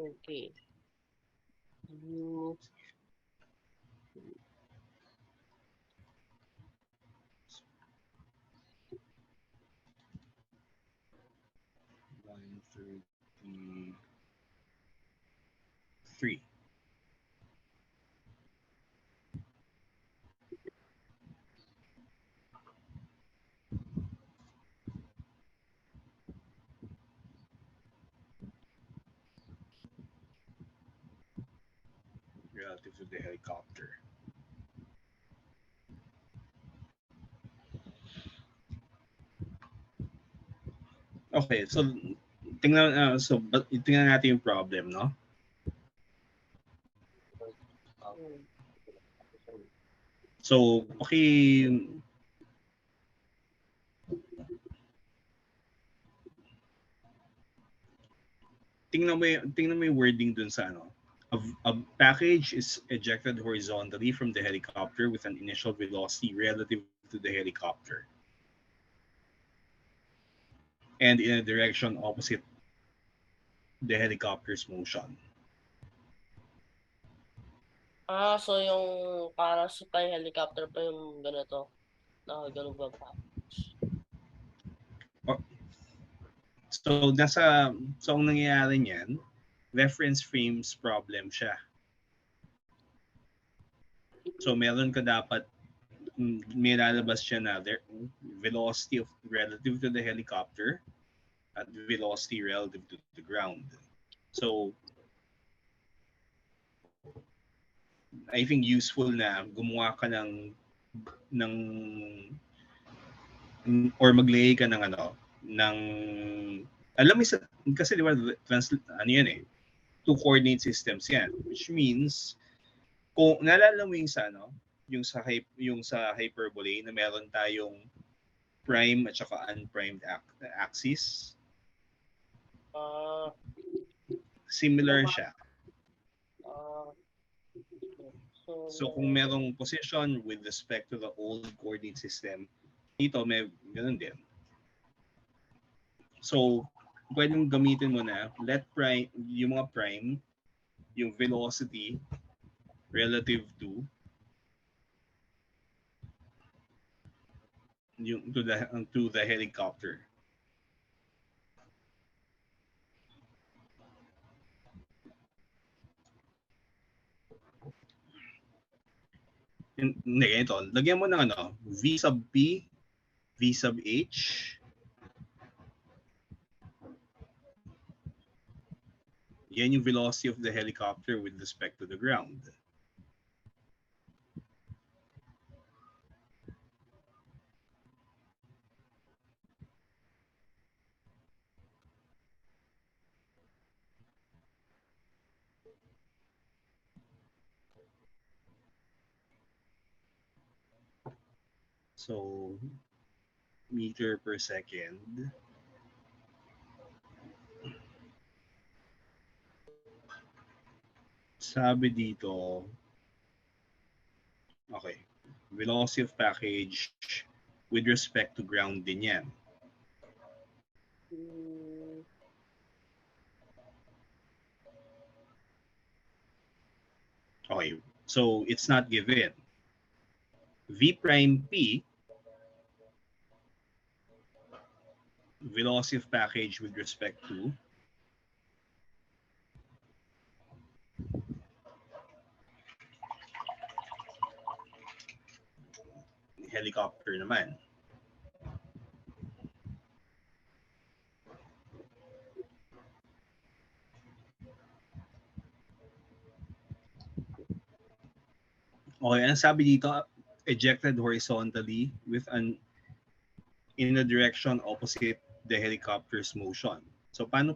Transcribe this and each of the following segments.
Okay. You, 133. Relative to the helicopter. Okay, so tingnan natin yung problem, no? mm, So, tingnan mo yung wording dun sa ano. A package is ejected horizontally from the helicopter with an initial velocity relative to the helicopter and in a direction opposite the helicopter's motion. so yung parang supply helicopter pa yung ganito. Ganun ba pa? O- So ang nangyayari niyan, reference frames problem siya. So meron ka dapat may lalabas siya na velocity of relative to the helicopter at velocity relative to the ground. So I think useful na gumawa ka ng or maglagay ka ng ano ng alam mo kasi di ba ano yan eh two coordinate systems yan, which means kung naalala mo yung sa ano yung sa hyperbole na meron tayong prime at saka unprimed axis, Ah, so, similar siya. ah, So kung so, merong position with respect to the old coordinate system, dito may ganun din. So pwedeng gamitin mo na let prime yung mga prime yung velocity relative to the helicopter. Hindi, ito. Lagyan mo ng ano, V sub P, V sub H. Yan yung velocity of the helicopter with respect to the ground. So, meter per second. Sabi dito, okay, velocity of package with respect to ground din yan. mm, Okay, so it's not given. V prime P, velocity of package with respect to helicopter naman. Okay, ang sabi dito, ejected horizontally with an in a direction opposite the helicopter's motion. So paano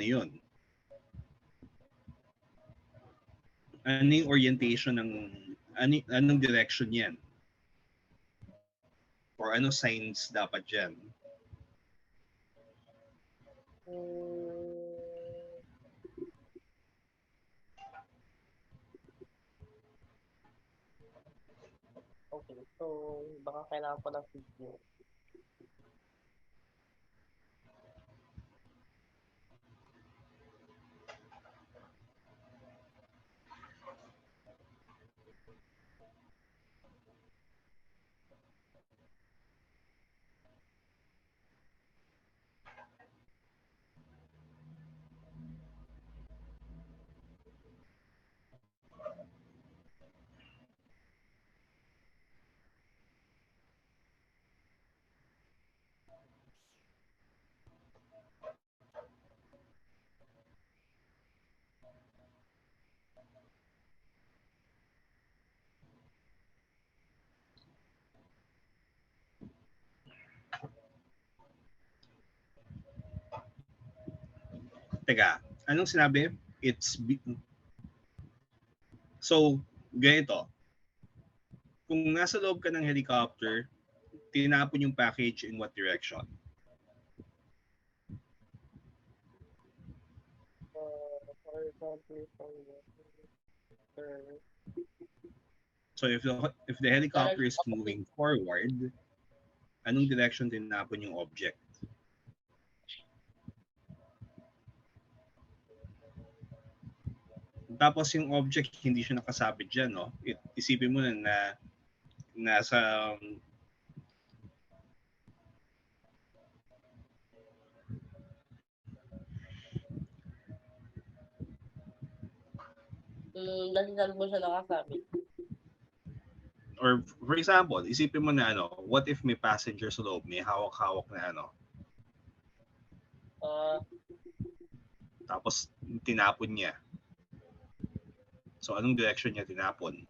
'yun? Ano yung orientation anong direction 'yan? Or ano signs dapat diyan? mm, okay, so baka kailangan ko ng video. Teka, anong sinabi? So, ganito. Kung nasa loob ka ng helicopter, tinapon yung package in what direction? Horizontally forward. So if the helicopter is moving forward, anong direction tinapon yung object? Tapos yung object hindi siya nakasabit diyan, no? Isipin mo na nasa Dahil saan mo siya nakasabit? or for example, isipin mo na what if may passenger sa loob, may hawak-hawak na tapos tinapon niya. So anong direction niya tinapon?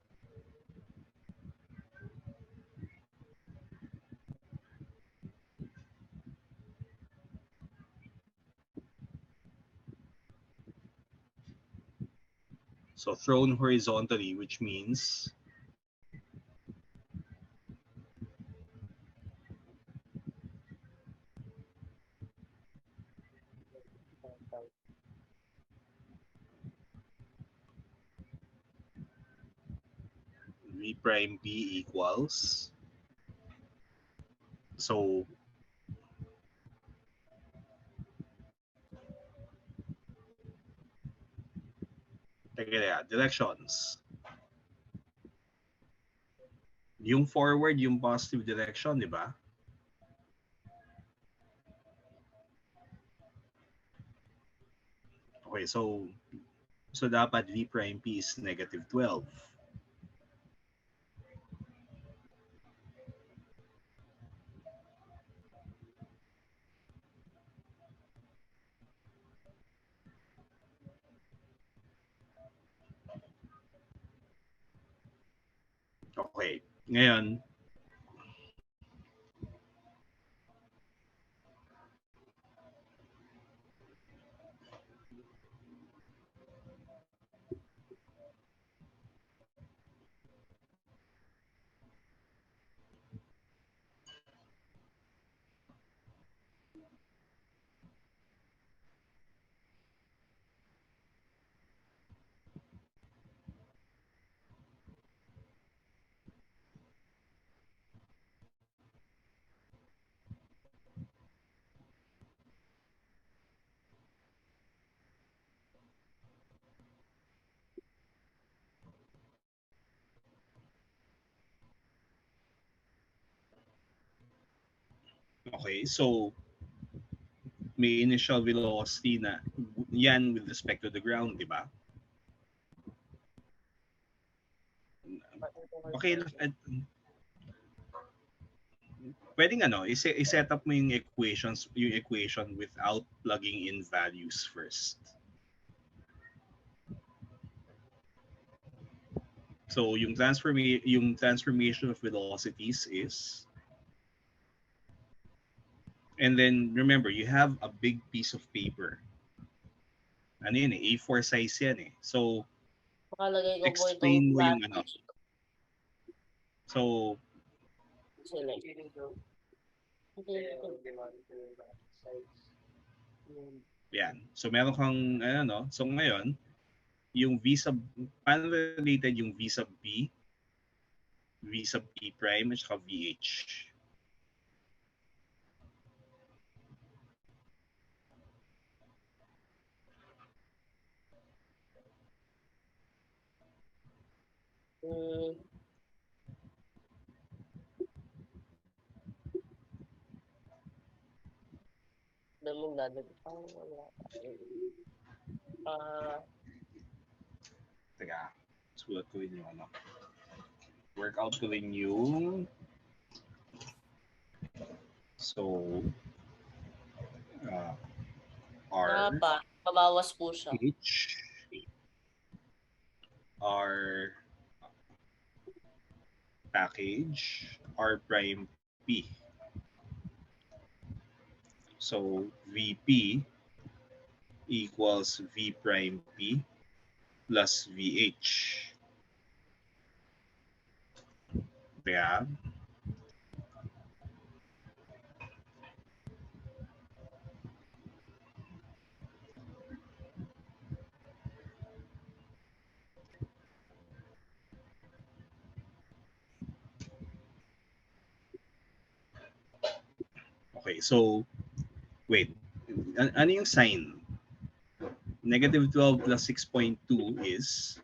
So thrown horizontally, which means V prime B equals, so directions. Yung forward, yung positive direction, di ba? Okay, so dapat V prime P is negative 12. Okay, ngayon, okay, so may initial velocity na yan with respect to the ground, di ba? Okay, pwedeng i-set up mo yung equation without plugging in values first. So yung transformation of velocities is, and then remember, you have a big piece of paper. Ano yun A4 size yan eh. So Makalagay ko po explain itong mo yung plastic. So Select. yan. So meron kang so ngayon, yung V sub, paano related yung V sub B, V sub B prime, at saka VH? Doon mong dadagdag. Wala. Teka, sulat ko rin yung workout ko rin yung, so R Pabawas po siya. H R package R prime P. So VP equals V prime P plus VH. Kaya, okay, so, wait. Ano yung sign? Negative 12 plus 6.2 is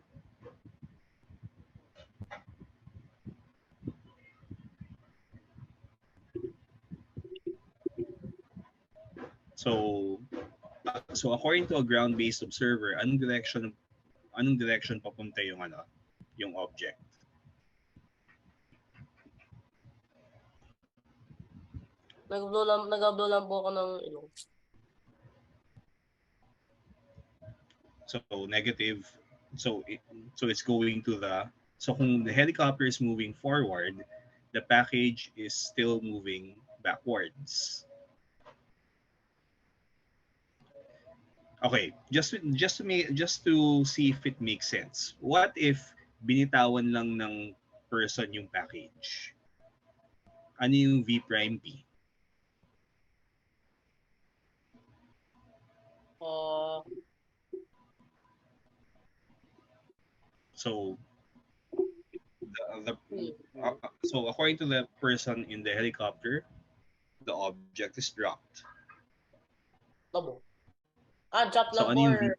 so according to a ground-based observer, anong direction papunta yung yung object? Nag-blow lang po ako ng ilong. So negative, so it's going to so kung the helicopter is moving forward, the package is still moving backwards. Okay, just to see if it makes sense. What if binitawan lang ng person yung package? Ano yung V prime P? So so according to the person in the helicopter, the object is dropped. Tabo. Drop So lang ano po yung or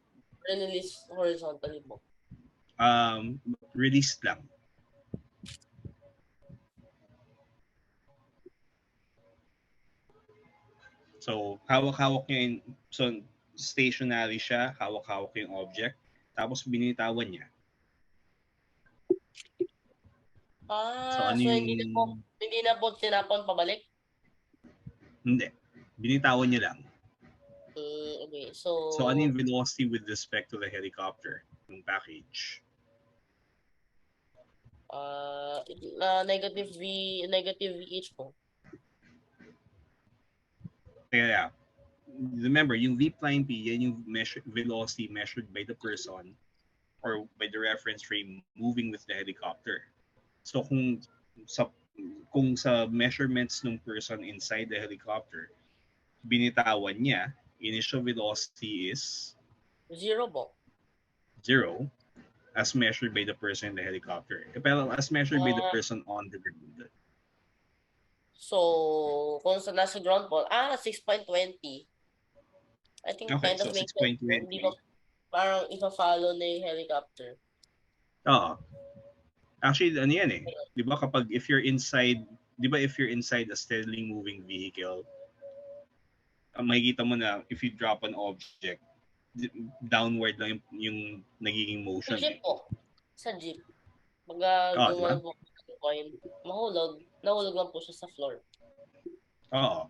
release horizontally po? released lang. So hawak-hawak niya so stationary siya, hawak-hawak yung object, tapos binitawan niya. So ano So yung hindi na po tinapon pabalik? Hindi. Binitawan niya lang. Okay, so So ano yung velocity with respect to the helicopter, yung package? negative VH po. Kaya, remember, yung V prime P, yan yung velocity measured by the person or by the reference frame moving with the helicopter. So kung sa measurements ng person inside the helicopter, binitawan niya, initial velocity is 0 po. 0 as measured by the person in the helicopter. Pero as measured by the person on the ground. So, kung sa nasa ground po, 6.20. I think Okay, kind of so makes sense. 6.20. Hindi ba parang ipa-follow na yung helicopter? Oo. Actually, ano yan eh. Di ba kapag if you're inside a steadily moving vehicle, makikita mo na if you drop an object, downward lang yung nagiging motion. Sa jeep po. Sa jeep. Diba? Po ng coin, nahulog lang po siya sa floor. Oo.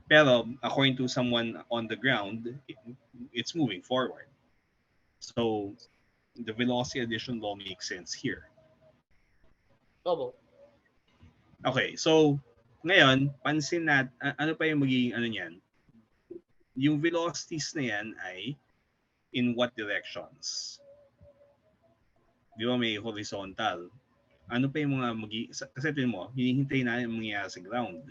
Pero according to someone on the ground, it's moving forward. So the velocity addition law makes sense here. Opo. Okay, so ngayon, pansin natin, ano pa yung magiging niyan? Yung velocities na yan ay in what directions? Di ba may horizontal? Ano pa yung mga kasi tingin mo, hinihintay na yung mangyayari sa ground.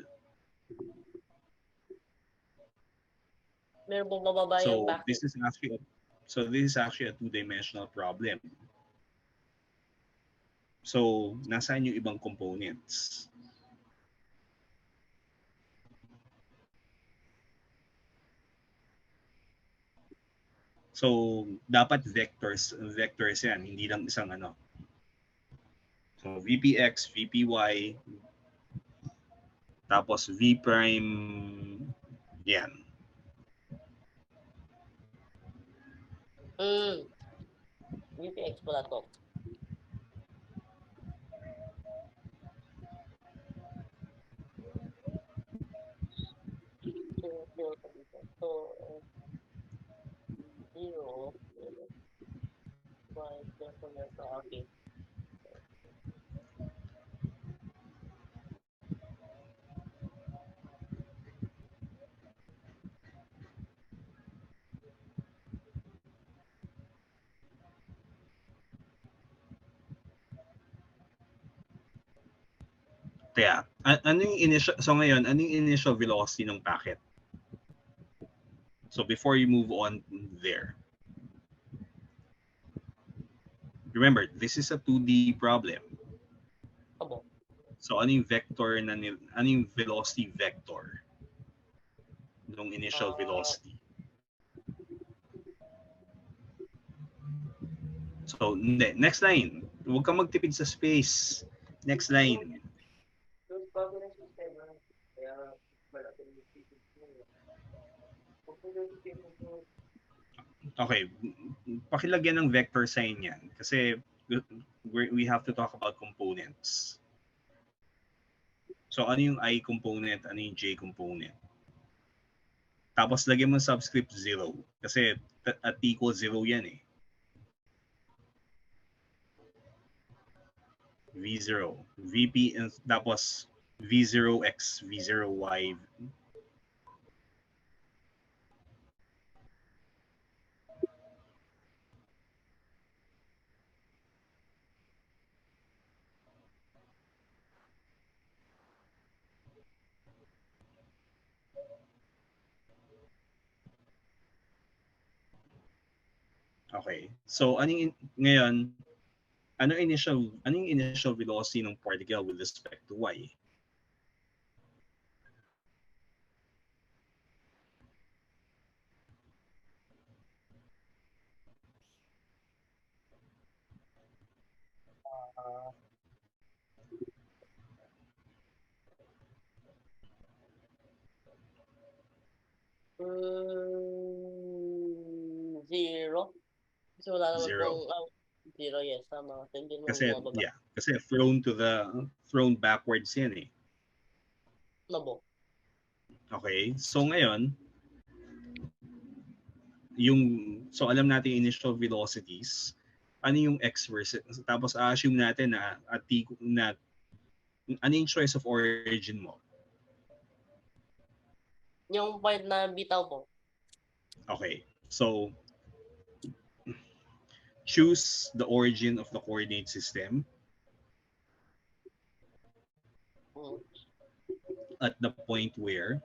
Meron pong bababa yung back. This is actually a two-dimensional problem. So, nasaan yung ibang components? So, dapat vectors yan, hindi lang isang So, VPX, VPY, tapos V prime, yan. VPX pala to. So, 0, okay. Kaya, ano yung initial, so ngayon, ano yung initial velocity ng packet? So before you move on there, remember, this is a 2D problem. Abo. So ano yung vector ano yung velocity vector ng initial Ah, velocity? So, hindi. Next line. Huwag kang magtipid sa space. Next line. yung bago ng sistema, kaya malaki yung isip mo. Kung yung isip mo, Okay. Pakilagyan ng vector sign yan. Kasi we have to talk about components. So, ano yung I component? Ano yung J component? Tapos, lagyan mo subscript 0. Kasi at equals 0 yan eh. V0. VP, tapos V0X, V0Y. Okay. So, ngayon, anong initial velocity ng particle with respect to y? ah, 0. Kasi wala naman pong, 0. zero, yes, tama. Kasi hindi mo Kasi bumababa. yeah, kasi thrown backwards yan eh. Nabo. Okay? So ngayon, so alam natin yung initial velocities, ano yung x versus, tapos assume natin na ano yung choice of origin mo? Yung point na bitaw po. Okay. So choose the origin of the coordinate system Mm. at the point where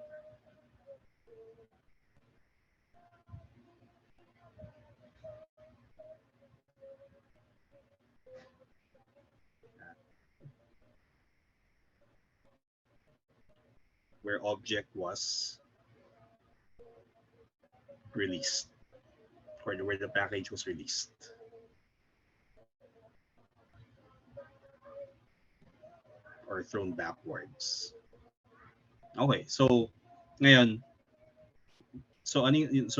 object was released, or where the package was released. Or thrown backwards. Okay, so ngayon, so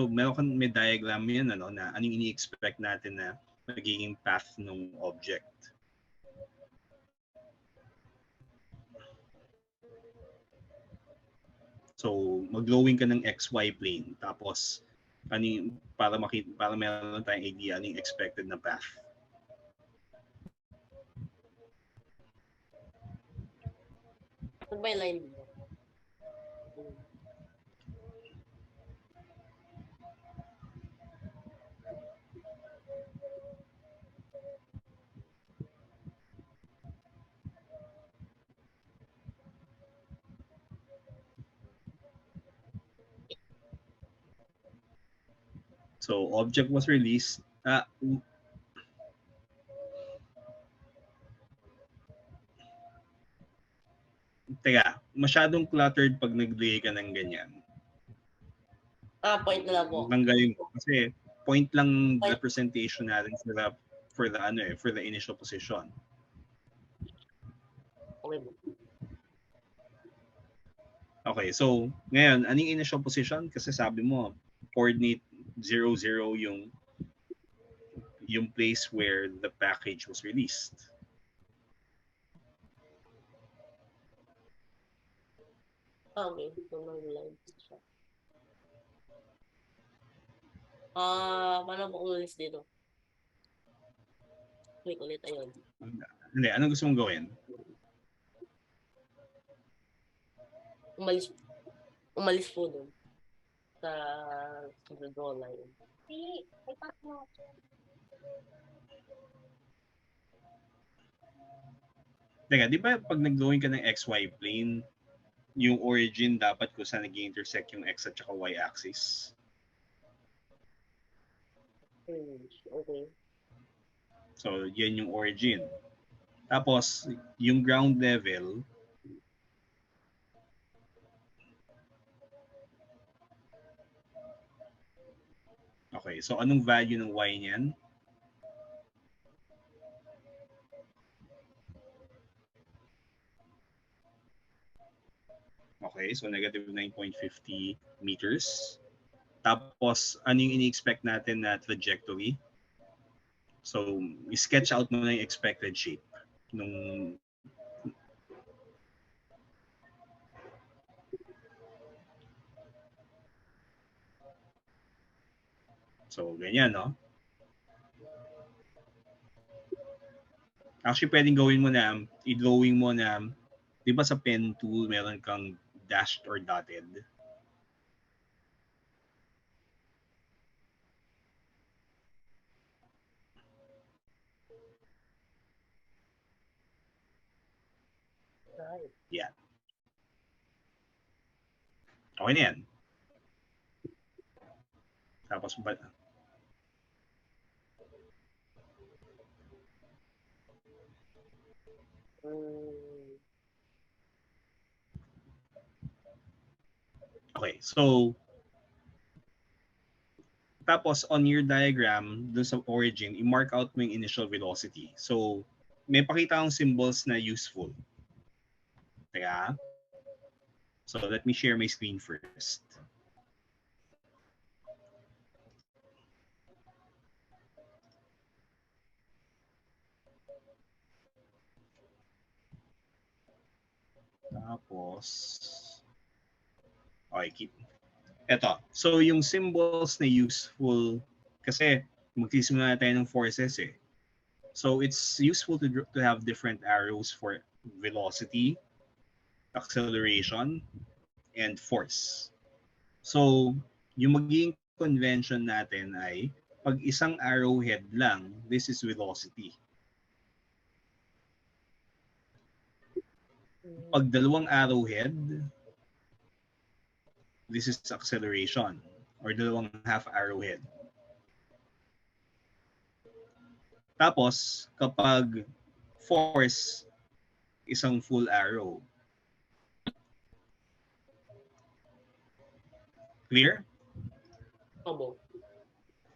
may diagram yan na anong ini-expect natin na magiging path ng object. So mag-drawing ka ng XY plane, tapos para meron tayong idea ano yung expected na path. Ano ba yung line mo? So object was released. Teka, masyadong cluttered pag nag-lay ka ng ganyan. Point na lang po. Tanggalin ko kasi point lang Point. representation natin for the initial position. Okay. Okay, so ngayon, anong initial position? Kasi sabi mo, coordinate 0, 0 yung place where the package was released. Okay. So, line siya. Paano mo ulis dito? Click ulit, ayun. Hindi, anong gusto mong gawin? Umalis po doon sa draw line. Teka, di ba pag nag-drawing ka ng XY plane, yung origin dapat kung saan nag-intersect yung X at saka Y axis? Okay. So, yan yung origin. Tapos, yung ground level, okay, so anong value ng Y niyan? Okay, so negative 9.50 meters. Tapos, ano yung ini-expect natin na trajectory? So, sketch out mo na yung expected shape nung so, ganyan, no? Actually, pwedeng gawin mo na, i-drawing mo na, di ba sa pen tool, meron kang dashed or dotted? Right. Yan. Okay na yan. Tapos, okay, so, tapos on your diagram, dun sa origin, i-mark out mo yung initial velocity. So, may pakita akong symbols na useful. Kaya, so let me share my screen first. Tapos, okay, keep. Eto, so yung symbols na useful, kasi magsisimula tayo ng forces eh. So it's useful to have different arrows for velocity, acceleration, and force. So, yung magiging convention natin ay pag isang arrowhead lang, this is velocity. Pag dalawang arrowhead, this is acceleration or dalawang half arrowhead. Tapos, kapag force, isang full arrow. Clear? Obo.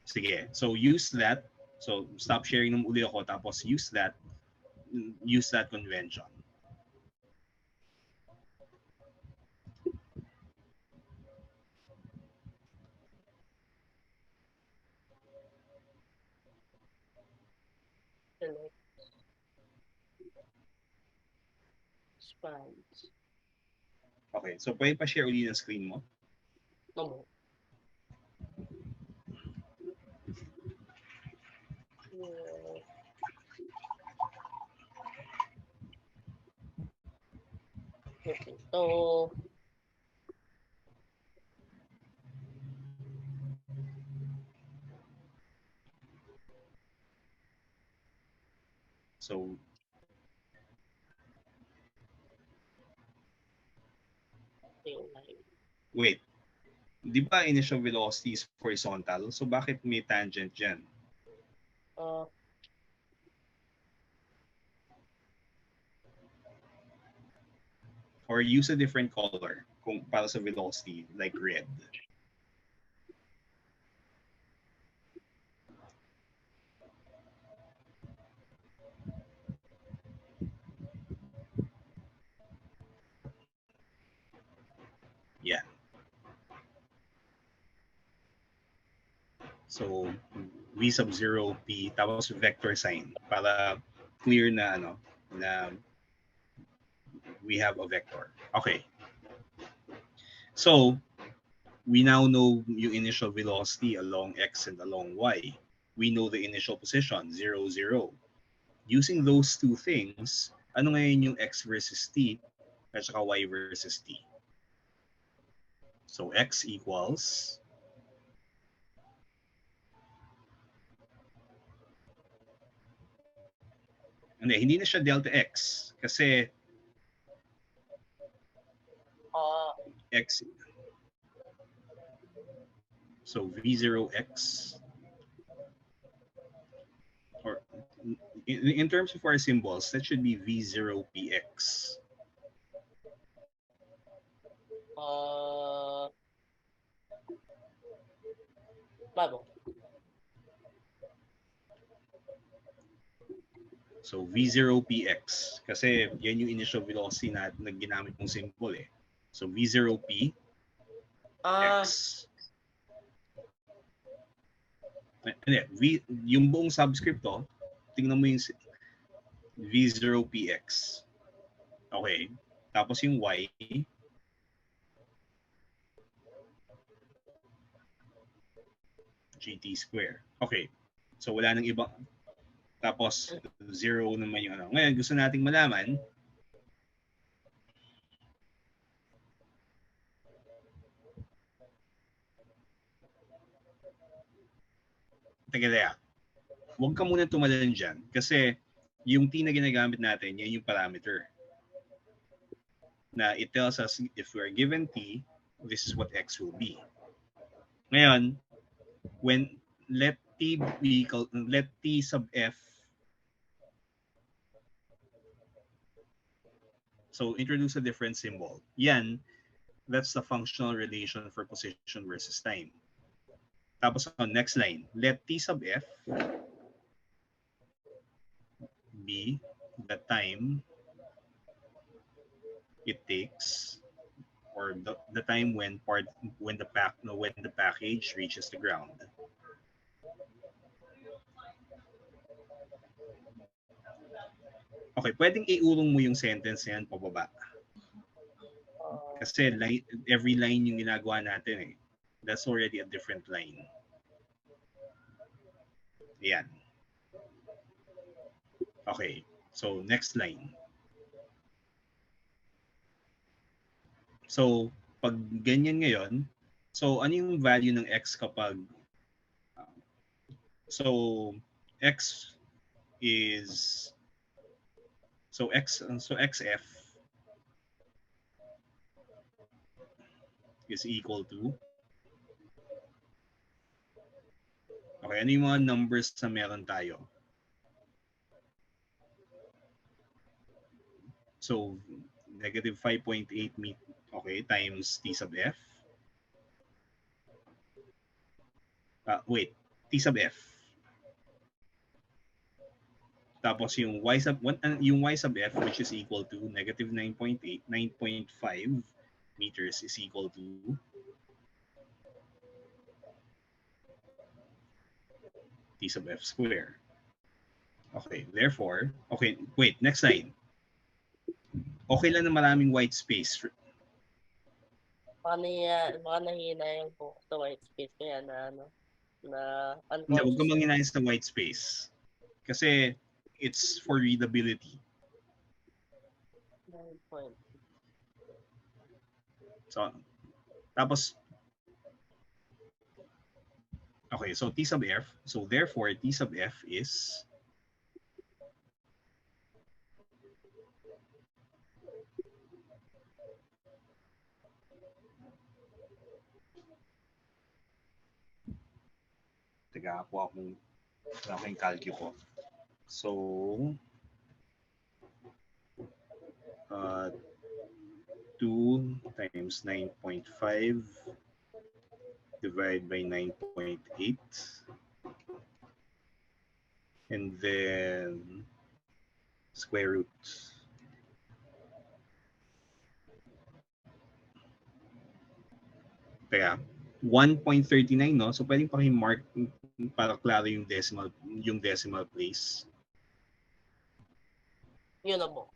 Sige. So, use that. So, stop sharing ng uli ako. Tapos, use that convention. Select. Spans. Okay. So, pwede pa share uli ng screen mo? Obo. Yeah. Okay. So, So, wait. Di ba initial velocity is horizontal? So, bakit may tangent dyan? Or use a different color kung para sa velocity, like red. Yeah. So, V sub 0 P tapos vector sign para clear na na we have a vector. Okay. So, we now know yung initial velocity along x and along y. We know the initial position, 0, 0. Using those two things, ano ngayon yung x versus t at saka y versus t? So, x equals Hindi na siya delta x kasi x. So v0x, or in terms of our symbols, that should be v0px. Bago. So v0px kasi yan yung initial velocity na ginamit mong symbol eh. So v0p x. Yung buong subscript to, tingnan mo yung v0px. Okay. Tapos yung y, gt square. Okay. So wala nang ibang. Tapos 0 naman yung ano. Ngayon gusto nating malaman Teka. Huwag ka muna tumalan dyan kasi yung t na ginagamit natin, yan yung parameter. Na it tells us if we are given t, this is what x will be. Ngayon, when let t sub f, so introduce a different symbol. Yan, that's the functional relation for position versus time. Tapos on next line, let t sub f be the time it takes, or the time when the package reaches the ground. Okay, pwedeng iurong mo yung sentence yan pababa. Kasi every line yung ginagawa natin eh. That's already a different line. Yan. Okay, so next line. So, pag ganyan ngayon, so ano yung value ng x kapag so x is xf is equal to, okay, ano yung mga numbers na meron tayo? So negative 5.8 meter, okay, times t sub f. T sub f. Tapos yung y sub f, which is equal to negative 9.8, 9.5 meters is equal to t sub f square. Okay, therefore, okay, wait, next line. Okay lang na maraming white space. Baka nahihina yung focus sa white space kaya na Hindi, huwag kang manghinayin sa white space. Kasi it's for readability. So, tapos, okay, so t sub f, so therefore t sub f is teka po akong calcu ko. So 2 times 9.5 divided by 9.8 and then square root. Kaya 1.39, no? So pwedeng paki-mark para klaro yung decimal place. Yun na po.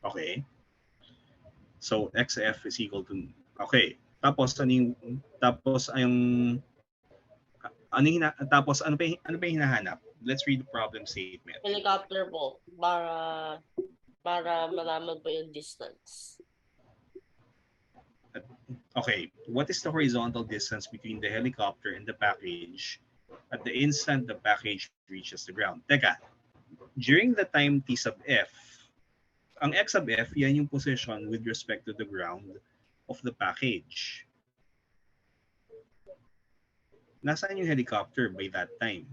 Okay. So xf is equal to, okay. Tapos ano pa yung hinahanap? Let's read the problem statement. Helicopter po para malaman po yung distance. Okay, what is the horizontal distance between the helicopter and the package at the instant the package reaches the ground? Teka, during the time T sub F, ang X sub F, yan yung position with respect to the ground of the package. Nasaan yung helicopter by that time?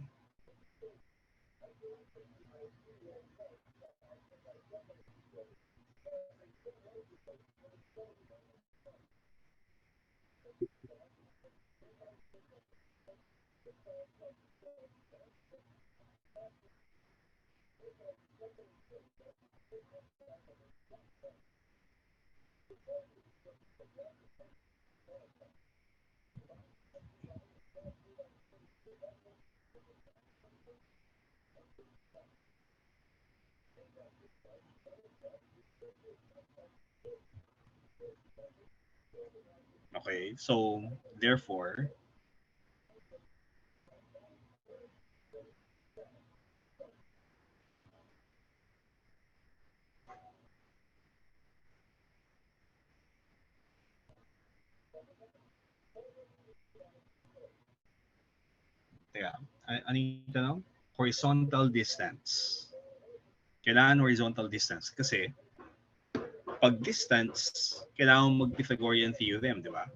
Okay, so therefore, teka, ano yung tanong? Horizontal distance. Kailangan horizontal distance kasi pag distance, kailangan mag-Pythagorean theorem, di ba?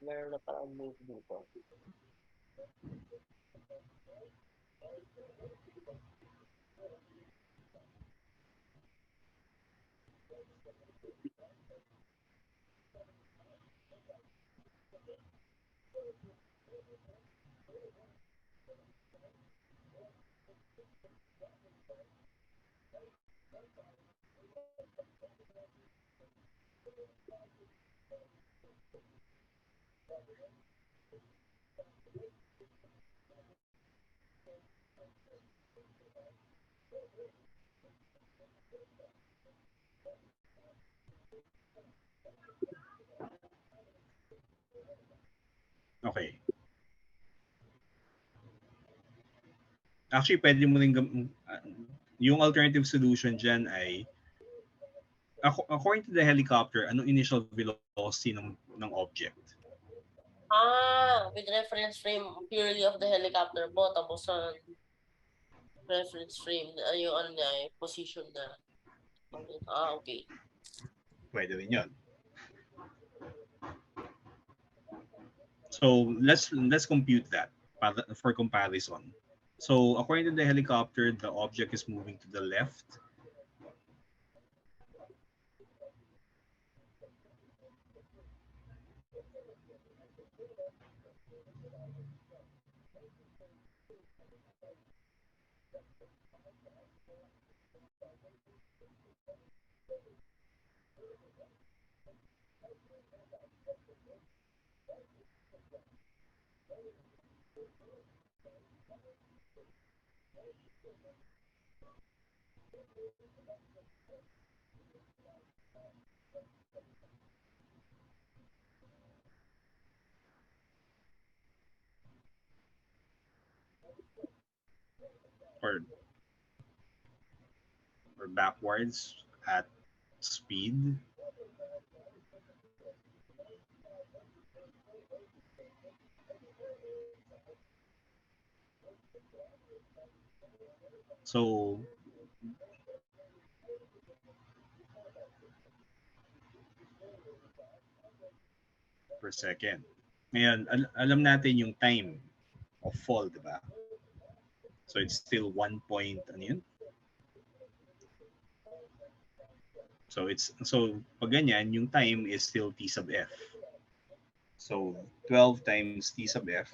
Meron na parang move dito. Okay. Actually, pwede mo rin yung alternative solution dyan ay according to the helicopter, anong initial velocity ng object? With reference frame purely of the helicopter mo, tapos sa reference frame, yung ano niya, position na. Okay. Pwede rin yun. So let's compute that for comparison. So according to the helicopter, the object is moving to the left. Or backwards at speed. So per second. Ngayon, alam natin yung time of fall, di ba? So it's still 1 point, ano yun? So pag ganyan, yung time is still T sub F. So 12 times T sub F.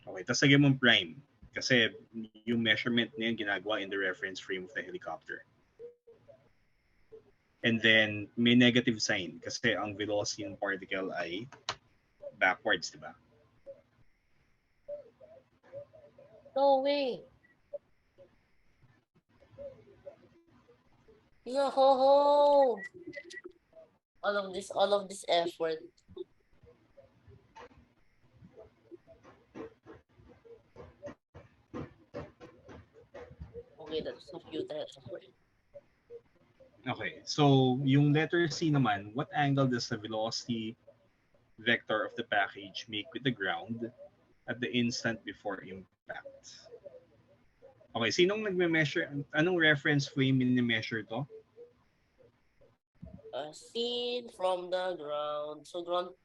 Okay, tapos lagyan mong prime. Kasi yung measurement na yun ginagawa in the reference frame of the helicopter. And then may negative sign kasi ang velocity ng particle ay backwards, di ba? No way. No ho ho. All of this effort. Okay, that's so cute. Okay, so yung letter C naman, what angle does the velocity vector of the package make with the ground at the instant before impact? Okay, sinong nagme-measure? Anong reference frame mini-measure to? Seen from the ground. So ground.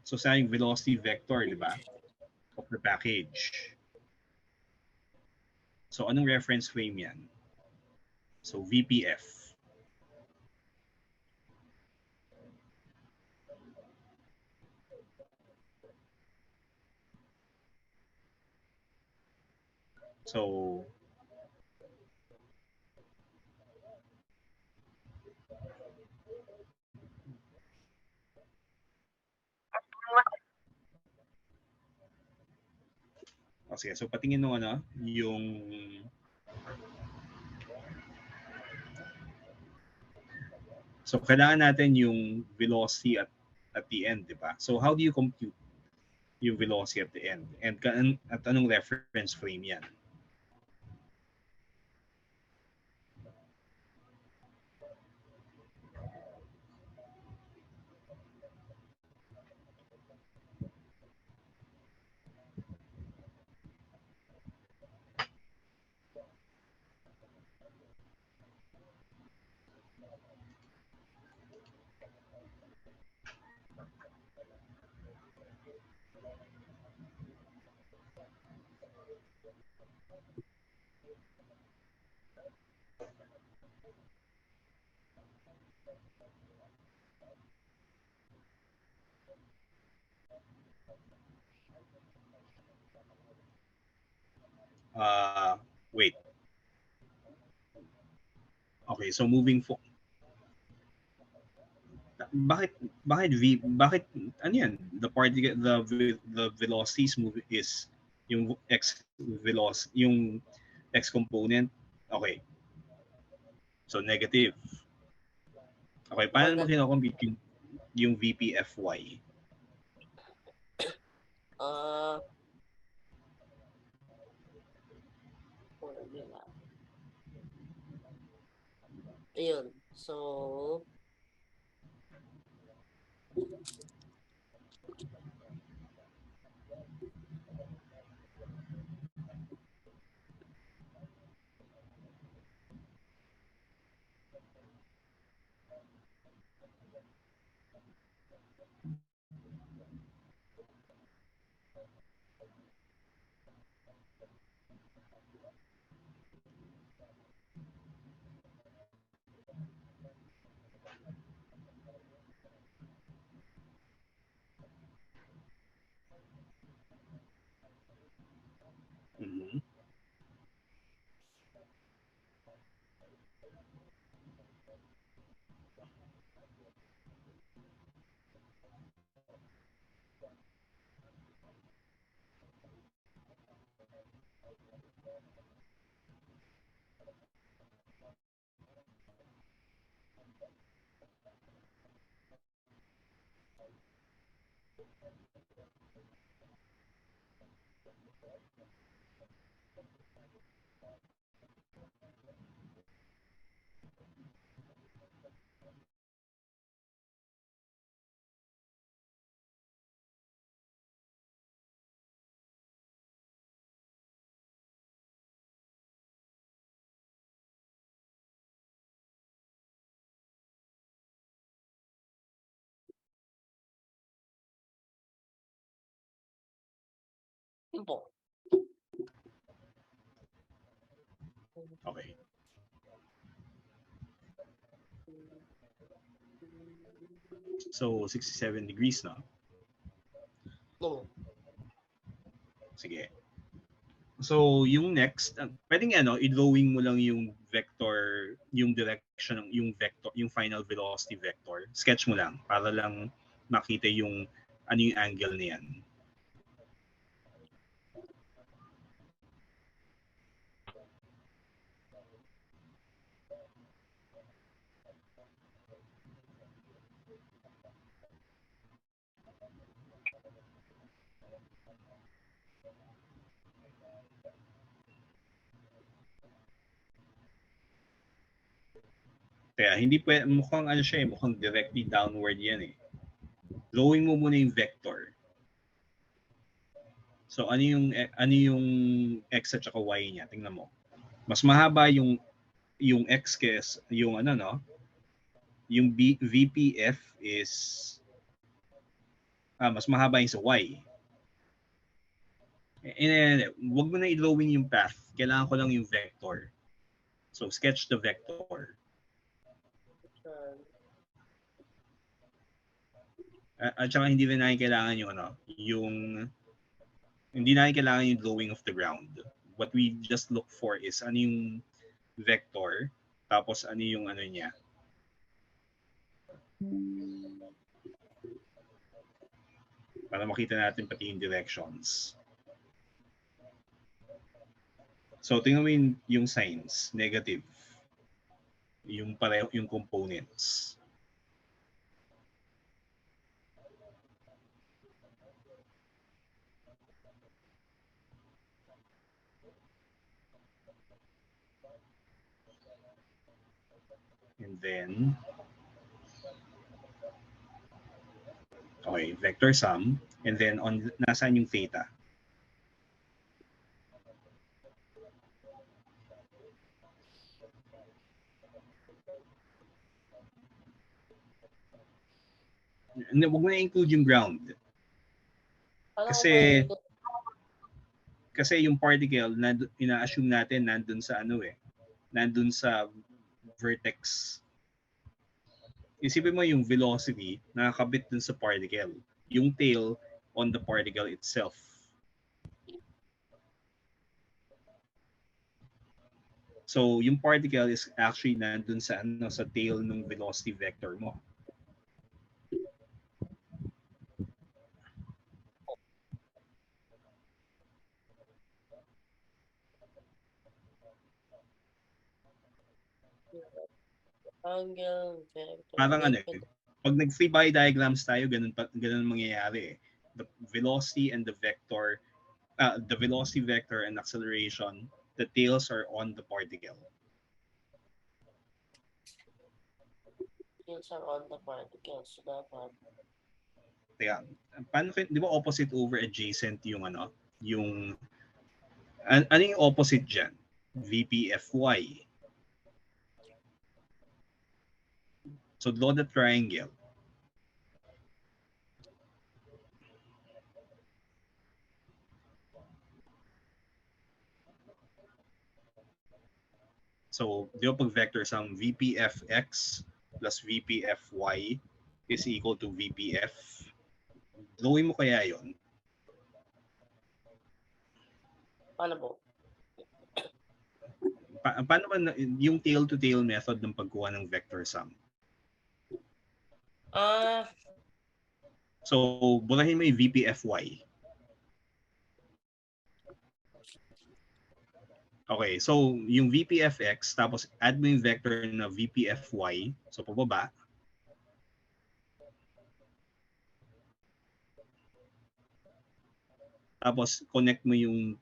So sa yung velocity vector, di ba? Of the package. So anong reference frame yan? So VPF. So sige, so patingin nung ano, yung so kailangan natin yung velocity at the end, di ba? So how do you compute yung velocity at the end? And at anong reference frame yan? Wait. Okay, so moving forward. Bakit ano yan? The velocities move is yung x velocity, yung x component. Okay. So negative. Okay, paano mo kino-compute yung VPFY? Ayun. So Mhm. yun po. Okay. So 67 degrees na. No. Sige. So yung next, pwedeng i-drawing mo lang yung vector, yung direction, yung vector, yung final velocity vector. Sketch mo lang para lang makita yung ano yung angle niyan. Kaya hindi pwede, mukhang ano siya eh, mukhang directly downward yan eh. Drawing mo muna yung vector. So ano yung x at saka y niya? Tingnan mo. Mas mahaba yung x kes yung ano no? Yung VPF is mas mahaba yung sa y. Wag mo na i-drawing yung path. Kailangan ko lang yung vector. So sketch the vector. At saka hindi rin natin kailangan yung ano, hindi natin kailangan yung drawing of the ground. What we just look for is ano yung vector, tapos ano yung ano niya. Para makita natin pati yung directions. So tingnan mo yung signs, negative. Yung pareho yung components. And then, okay, vector sum. And then, nasaan yung theta? Huwag mo na include yung ground. Kasi yung particle, ina-assume natin nandun sa ano eh. Nandun sa vertex. Isipin mo yung velocity nakakabit dun sa particle. Yung tail on the particle itself. So, yung particle is actually nandun sa ano sa tail ng velocity vector mo. Angle, vector. Parang ano eh, pag nag-free body diagrams tayo, ganun mangyayari eh. The velocity and the vector, the velocity vector and acceleration, the tails are on the particle. Tails are on the particles. So dapat. Kaya, paano, di ba opposite over adjacent yung ano, yung, ano yung opposite dyan? VPFY. So draw the triangle. So, di ba pag vector sum VPFX plus VPFY is equal to VPF. Drawing mo kaya yon? Paano po? Paano ba yung tail-to-tail method ng pagkuha ng vector sum? So, burahin mo yung VPFY. Okay, so yung VPFX, tapos add mo yung vector na VPFY, so pababa. Tapos connect mo yung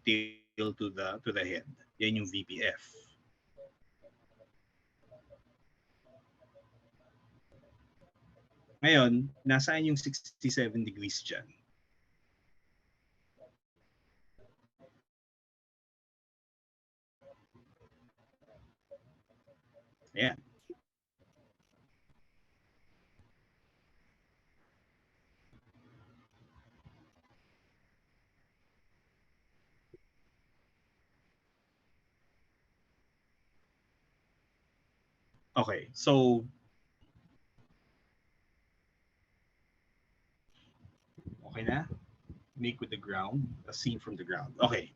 tail to the head. Yan yung VPF. Ngayon, nasaan yung 67 degrees dyan? Ayan. Okay, so okay na? Make with the ground, a scene from the ground. Okay.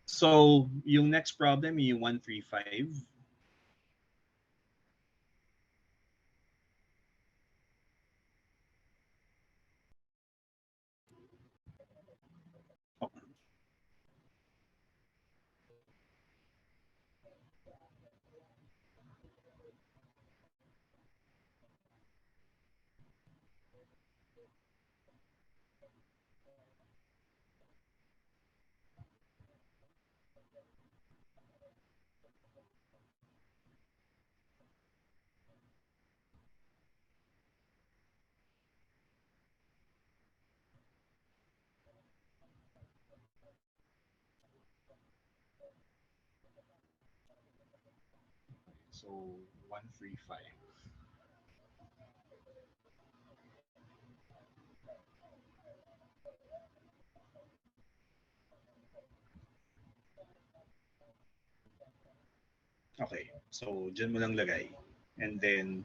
So, yung next problem, yung 135. So 135. Okay. So, dyan mo lang lagay. And then,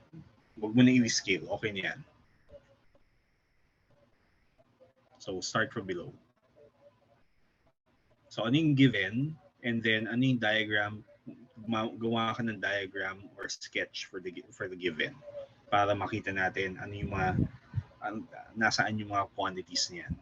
huwag mo na i-scale. Okay na yan. So, start from below. So, ano yung given? And then, ano yung diagram? Gawa ka ng diagram or sketch for the given para makita natin ano yung mga nasaan yung mga quantities niyan.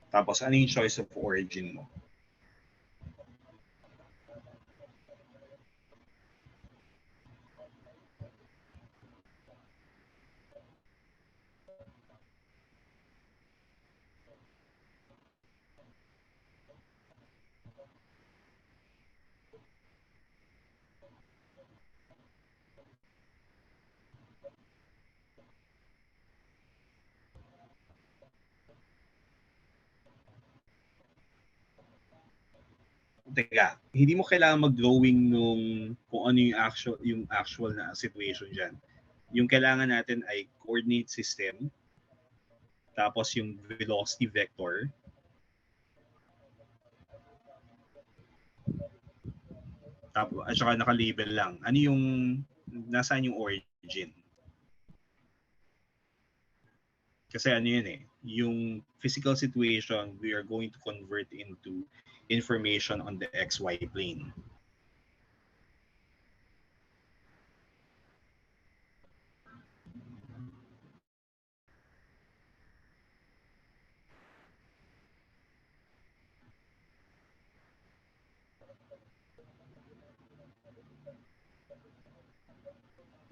Tapos, ano yung choice of origin mo? Teka, hindi mo kailangan mag-drawing nung kung ano yung actual na situation diyan. Yung kailangan natin ay coordinate system, tapos yung velocity vector, tapos at saka naka-label lang. Ano yung nasaan yung origin? Kasi ano yun eh, yung physical situation we are going to convert into information on the XY plane.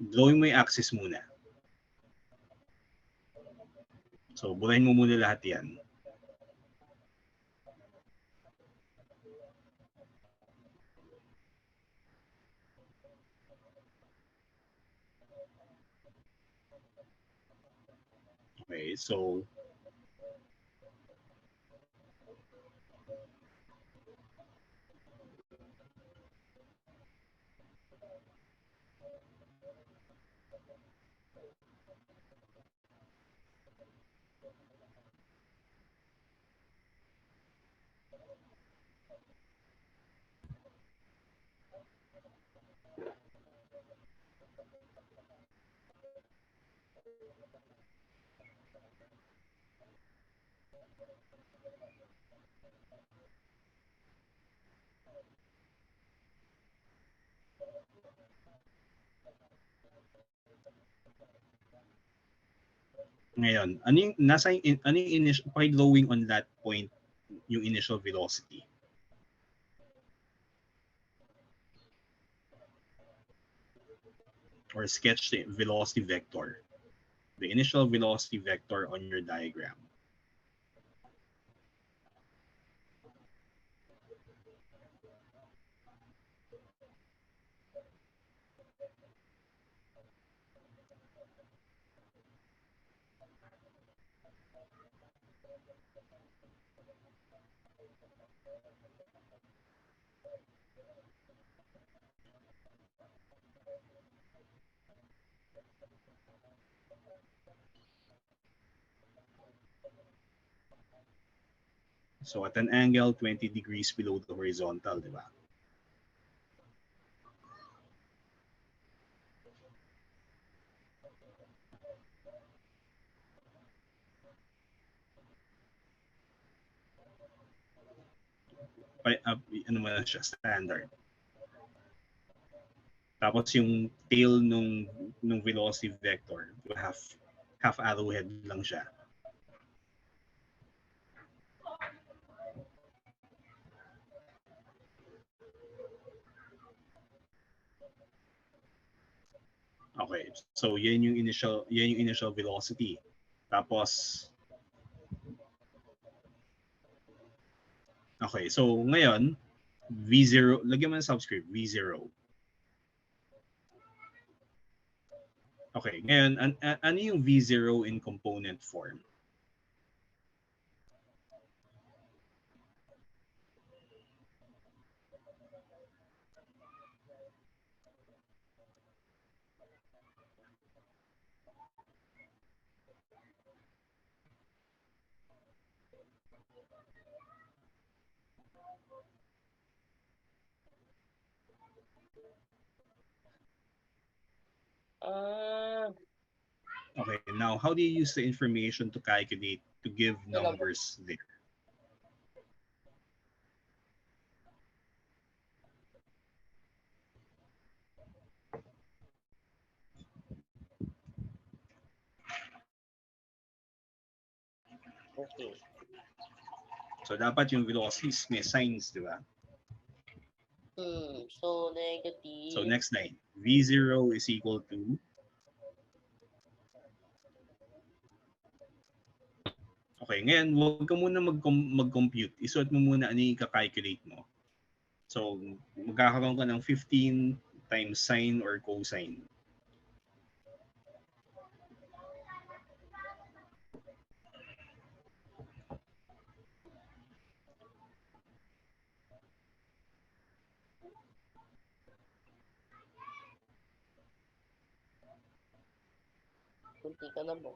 Drawing mo yung axis muna. So, burahin mo muna lahat yan. Okay, so ngayon, ano yung initial, drawing on that point yung initial velocity. Or sketch the velocity vector. The initial velocity vector on your diagram. So at an angle 20 degrees below the horizontal, di ba? Ano mo na siya, standard. Tapos yung tail nung velocity vector, half arrowhead lang siya. Okay, so yan yung initial velocity. Tapos okay, so ngayon V0, lagyan mo ng subscript V0. Okay, ngayon, ano yung V0 in component form? Ah, Okay, now how do you use the information to calculate to give the number. numbers there? Okay. So dapat yung velocities may signs, di ba? So, So negative. next line, V0 is equal to, okay, ngayon, huwag ka muna mag-compute. Isuot mo muna ano yung calculate mo. So, magkakaroon ka ng 15 times sine or cosine. Kunti ka na mo.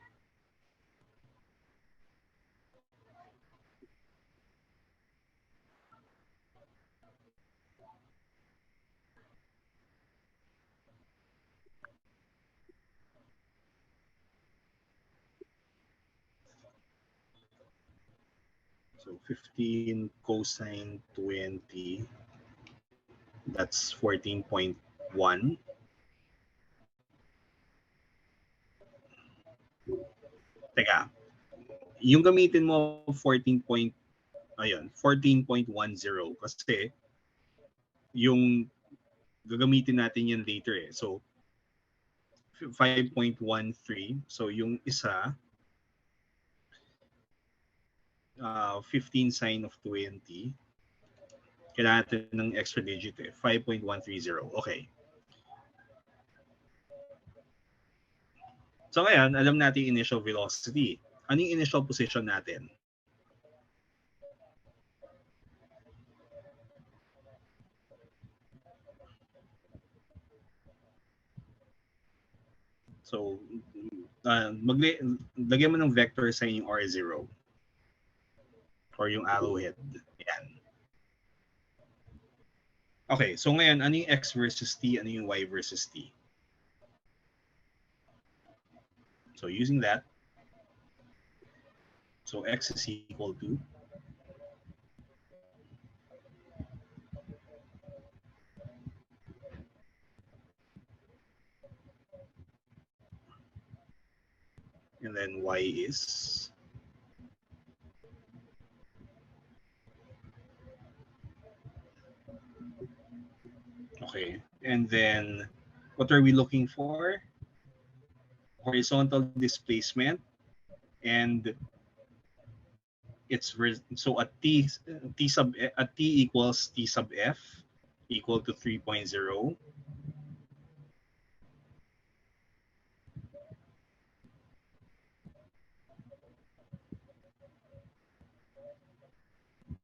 So 15 cosine 20, that's 14.1. Teka, yung gamitin mo 14.10 kasi yung gagamitin natin yan later eh. So 5.13. So yung isa 15 sine of 20. Kailangan natin ng extra digit eh. 5.130. Okay. So ngayon, alam natin yung initial velocity. Ano yung initial position natin? So, lagyan mo ng vector sa yung R0 or yung arrowhead. Yan. Okay, so ngayon, ano yung X versus T? Ano yung Y versus T? So using that, so X is equal to, and then Y is, okay, and then what are we looking for? Horizontal displacement, and it's so at t equals t sub f equal to 3.0.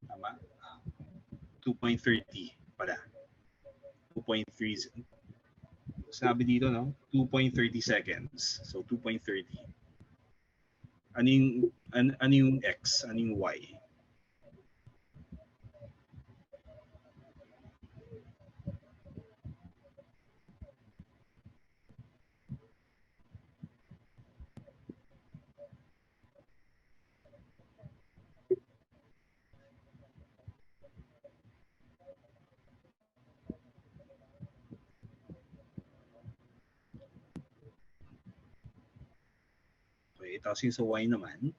Tama? 2.30 pala. 2.3. Sabi dito, no? 2.30 seconds. So 2.30. Ano yung X? Ano yung Y? Okay, tapos yung sa Y naman,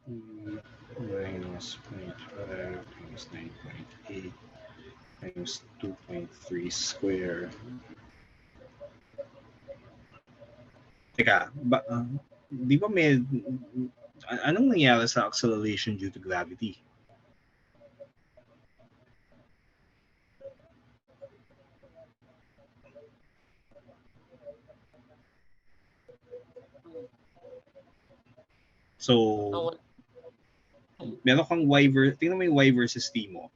minus 0.5 minus 9.8 times 2.3 square. Teka, di ba anong nangyari sa acceleration due to gravity? So, meron kang tingnan mo yung y versus t mo.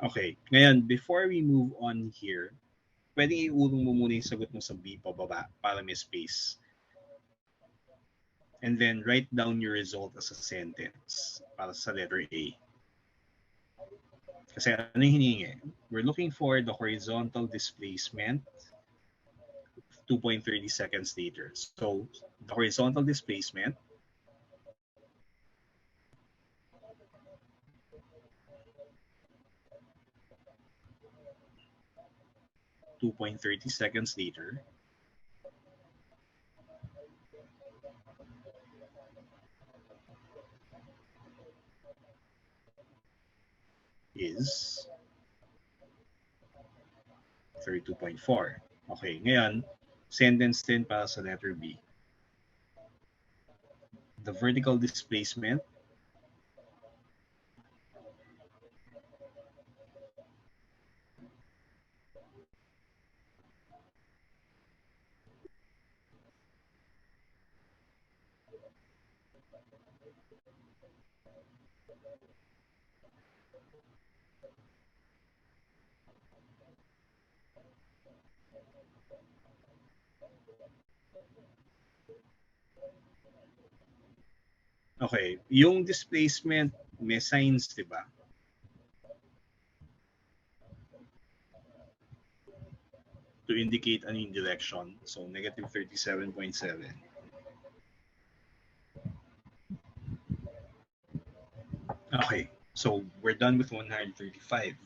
Okay, ngayon, before we move on here, pwedeng iulong mo muna yung sagot mo sa B pababa para may space. And then write down your result as a sentence para sa letter A. Kasi ano yung hiningi? We're looking for the horizontal displacement 2.30 seconds later. So, the horizontal displacement (2.30 seconds later) is 32.4. Okay, ngayon, sentence din para sa letter B. The vertical displacement Okay, yung displacement may signs, di ba? To indicate ano yung direction. So, negative 37.7. Okay, so we're done with 135.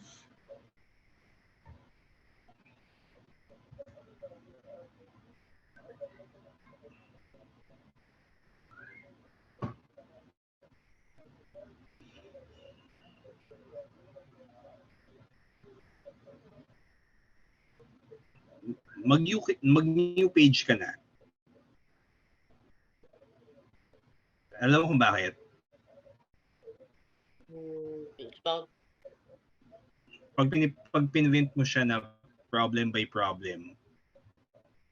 Mag-new page ka na. Alam mo kung bakit? Pag pinrint mo siya na problem by problem,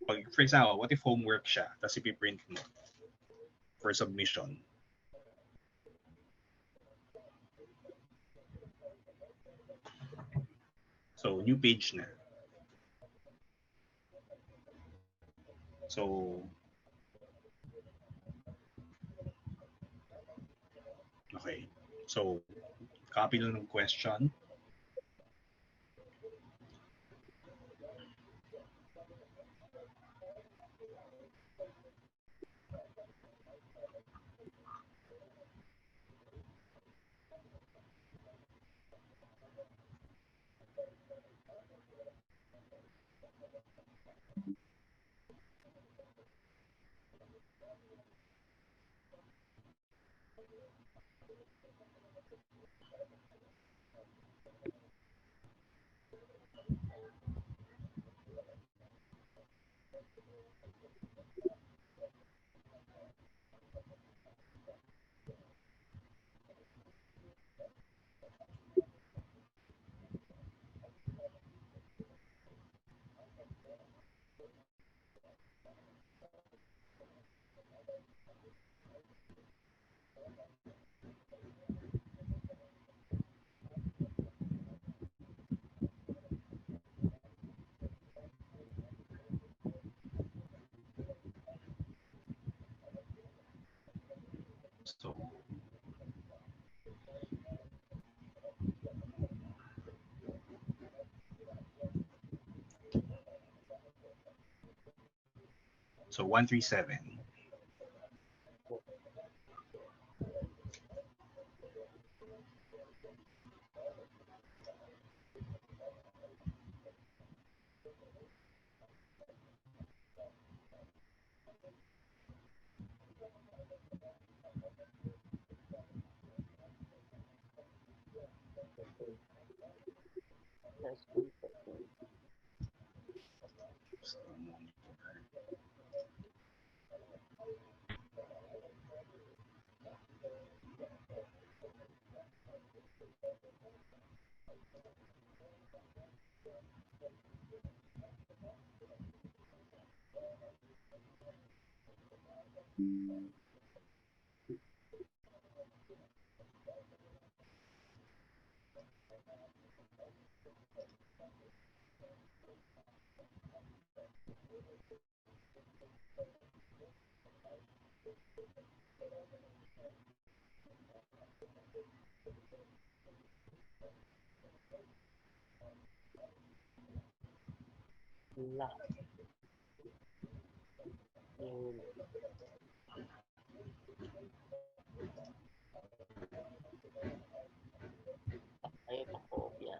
for example, what if homework siya, tapos ipiprint mo for submission? So, new page na. So, okay. So, copy lang ng question. So, So 137. La. Yun. Ayaw pa kopya.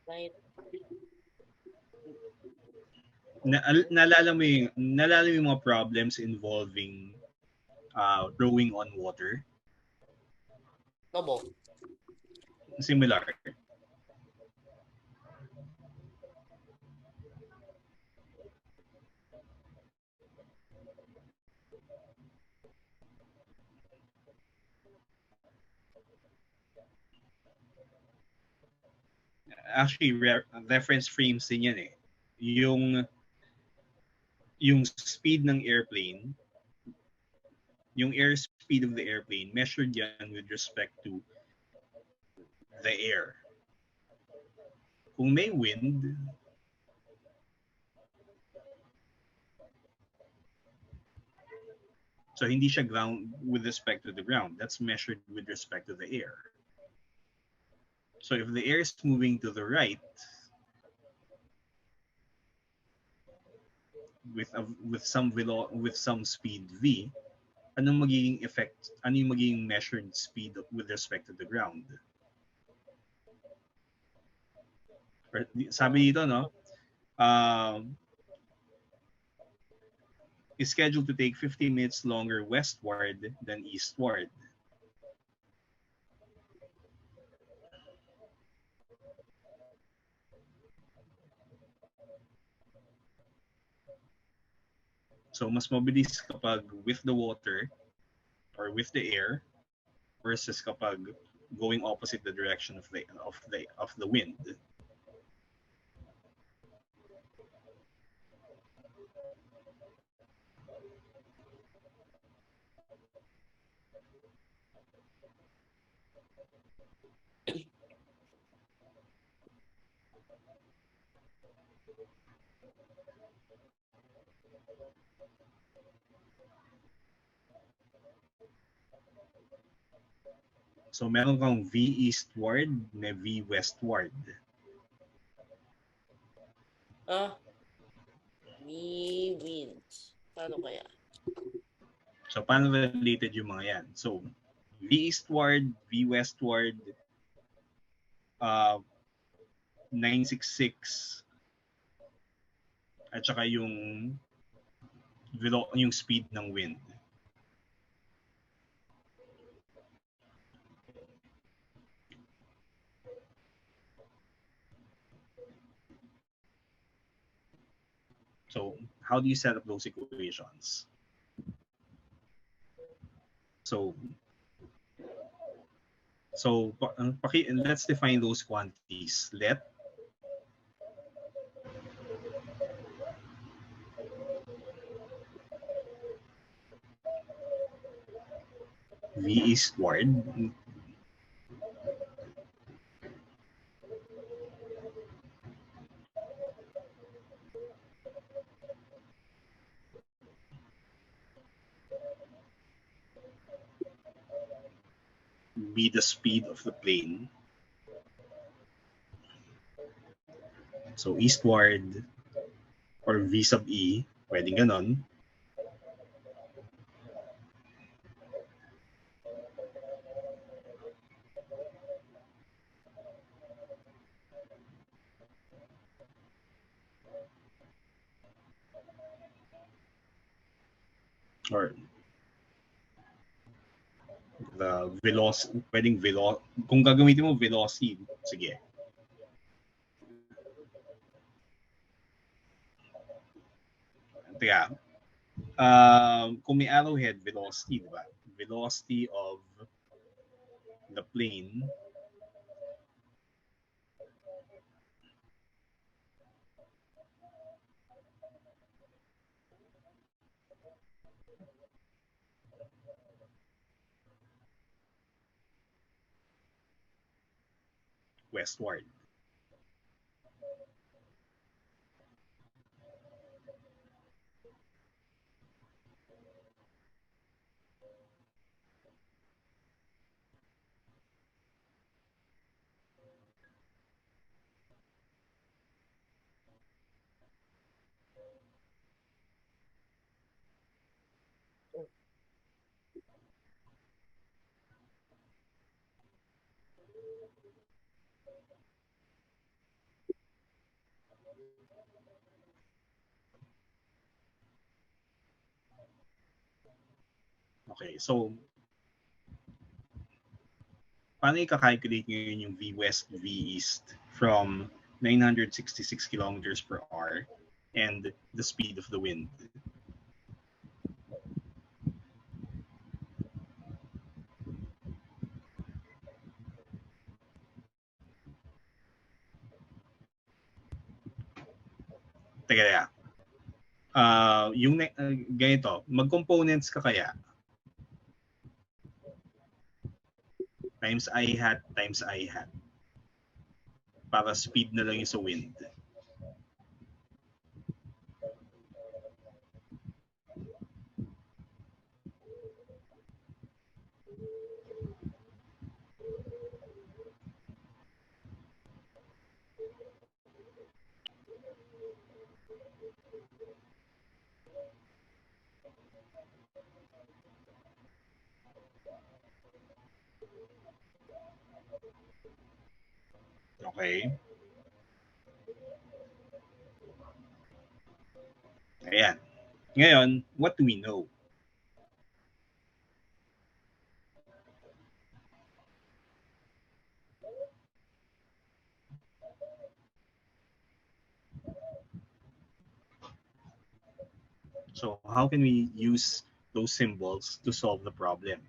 Right. Naalala mo yung mga problems involving rowing on water? Obo. Similar. Actually, reference frames din yan eh. Yung speed ng airplane, yung airspeed of the airplane, measured yan with respect to the air. Kung may wind, so hindi siya ground with respect to the ground. That's measured with respect to the air. So if the air is moving to the right with some speed v, anong magiging effect? Ano yung magiging measured speed with respect to the ground? Or, sabi dito, no? Is scheduled to take 50 minutes longer westward than eastward. So mas mabilis kapag with the water or with the air versus kapag going opposite the direction of the wind. So meron kang V eastward na V westward. Me winds. Paano kaya? So, paano related yung mga yan? So, V eastward, V westward, 966, at saka yung speed ng wind. So, how do you set up those equations? So let's define those quantities. Let V eastward be the speed of the plane. So eastward or V sub E, pwedeng ganon. Or the velocity, pwedeng kung gagamitin mo velocity, sige. Teka, kung may arrowhead, velocity, diba? Velocity of the plane westward. Okay, so paano i-calculate ngayon yung V west, V east from 966 kilometers per hour and the speed of the wind? Teka, ganito, mag-components ka kaya times I hat times I hat para speed na lang yung sa wind. Okay. Ayan. Ngayon, what do we know? So how can we use those symbols to solve the problem?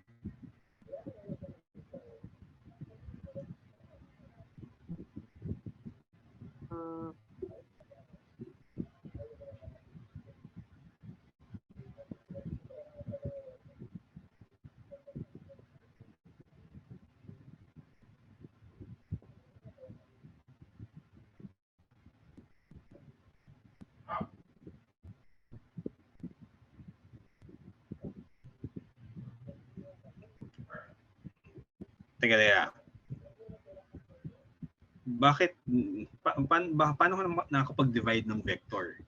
Teka. Bakit, paano ka nakakapag-divide ng vector?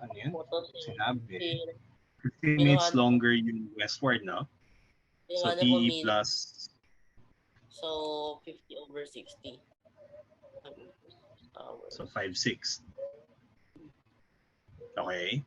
ano yun? Moto Sinabi. here. 15 minutes longer yung westward, no? So, TE plus... So, 50 over 60. Hours. So, 5/6. Okay.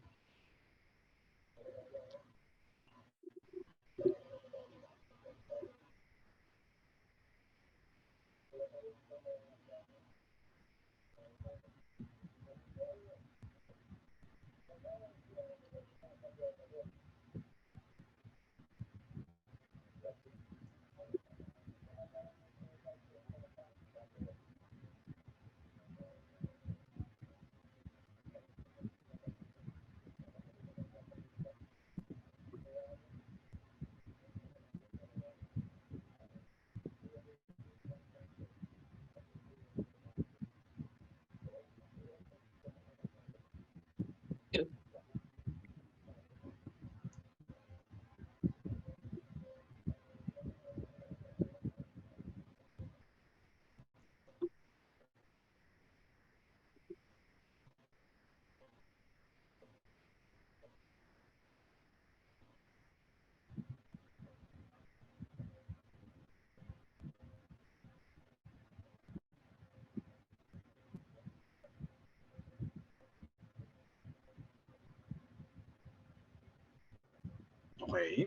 Okay.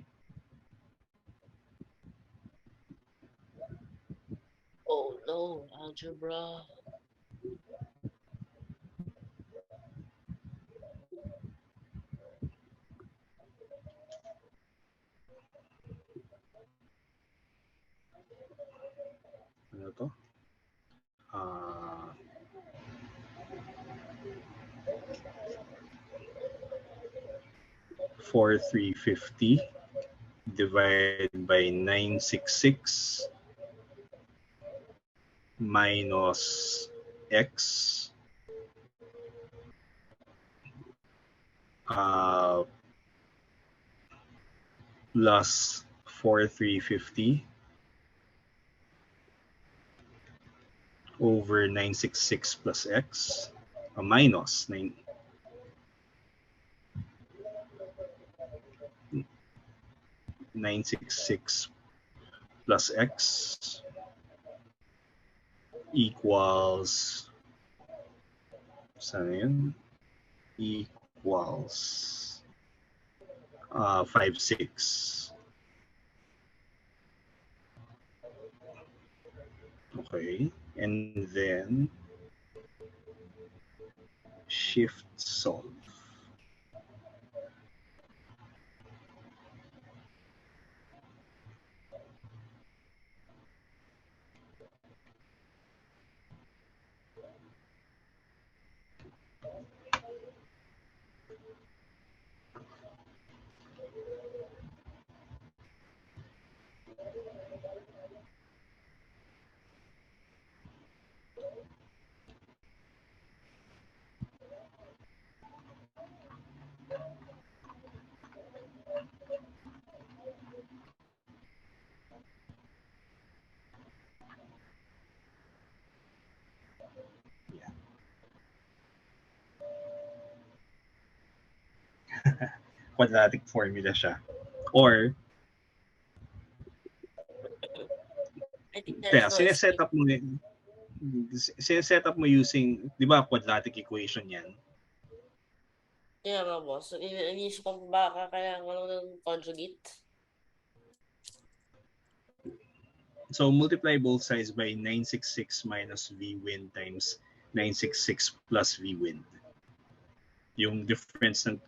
Oh no, algebra. Ano to? 4,350 divided by 966 minus x plus 4,350 over 966 plus x minus 966 plus x equals, saan yun? Equals 5/6. Okay, and then shift solve. Yeah. Quadratic formula siya. Or, I think there's no sineset up mo using, di ba, quadratic equation yan? Yeah, nga boss. So, inisip ko baka kaya ng conjugate. So, multiply both sides by 966 minus V wind times 966 plus V wind. Yung difference of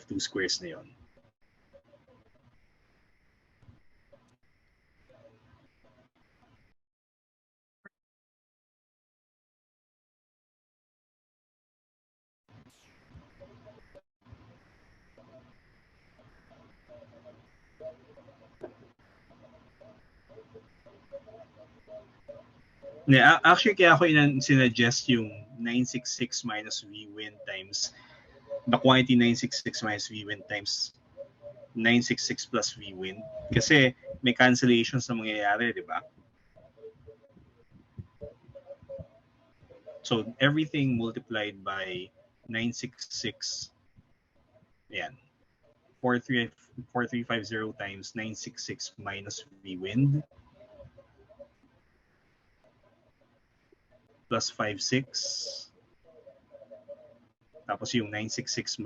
two squares na yon. Actually, kaya ako sinuggest yung 966 minus V wind times the quantity 966 minus V wind times 966 plus V wind. Kasi may cancellations na mangyayari, di ba? So, everything multiplied by 966. Ayan. 4350 times 966 minus V wind plus 56. Tapos yung 966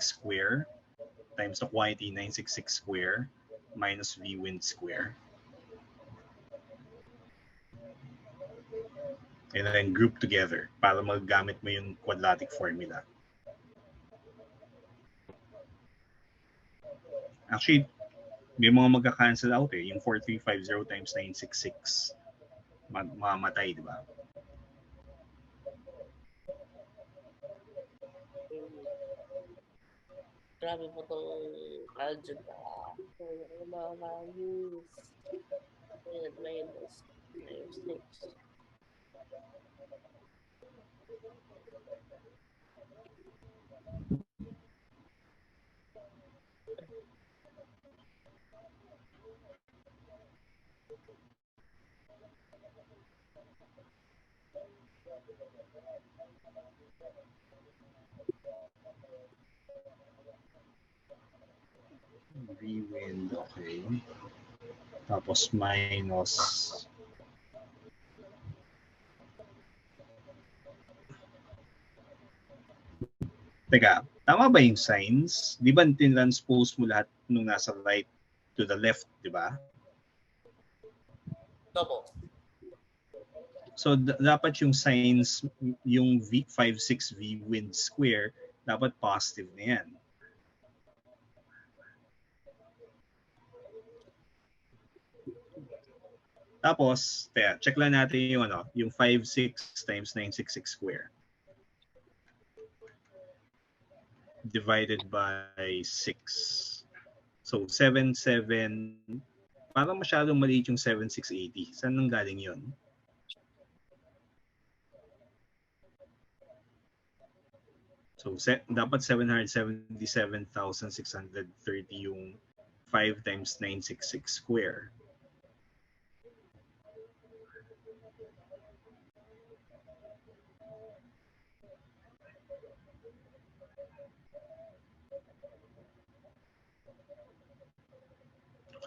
square times the quantity 966 square minus V wind square. And then group together para magamit mo yung quadratic formula. Actually, may mga magka-cancel out eh. Yung 4350 times 966. Mamamatay, di ba? Grabe po itong algebra. Ang mga values. Minus 6. V wind, okay. Tapos minus Teka, tama ba yung signs? Di ba tinranspose mo lahat nung nasa right to the left, di ba? Double. So dapat yung signs, yung V56V wind square, dapat positive na yan. Tapos, check lang natin yung yung 56 times 966 square. Divided by 6. So 77, parang masyadong maliit yung 7680. Saan nang galing yun? So dapat 777,630 yung 5 times 966 square.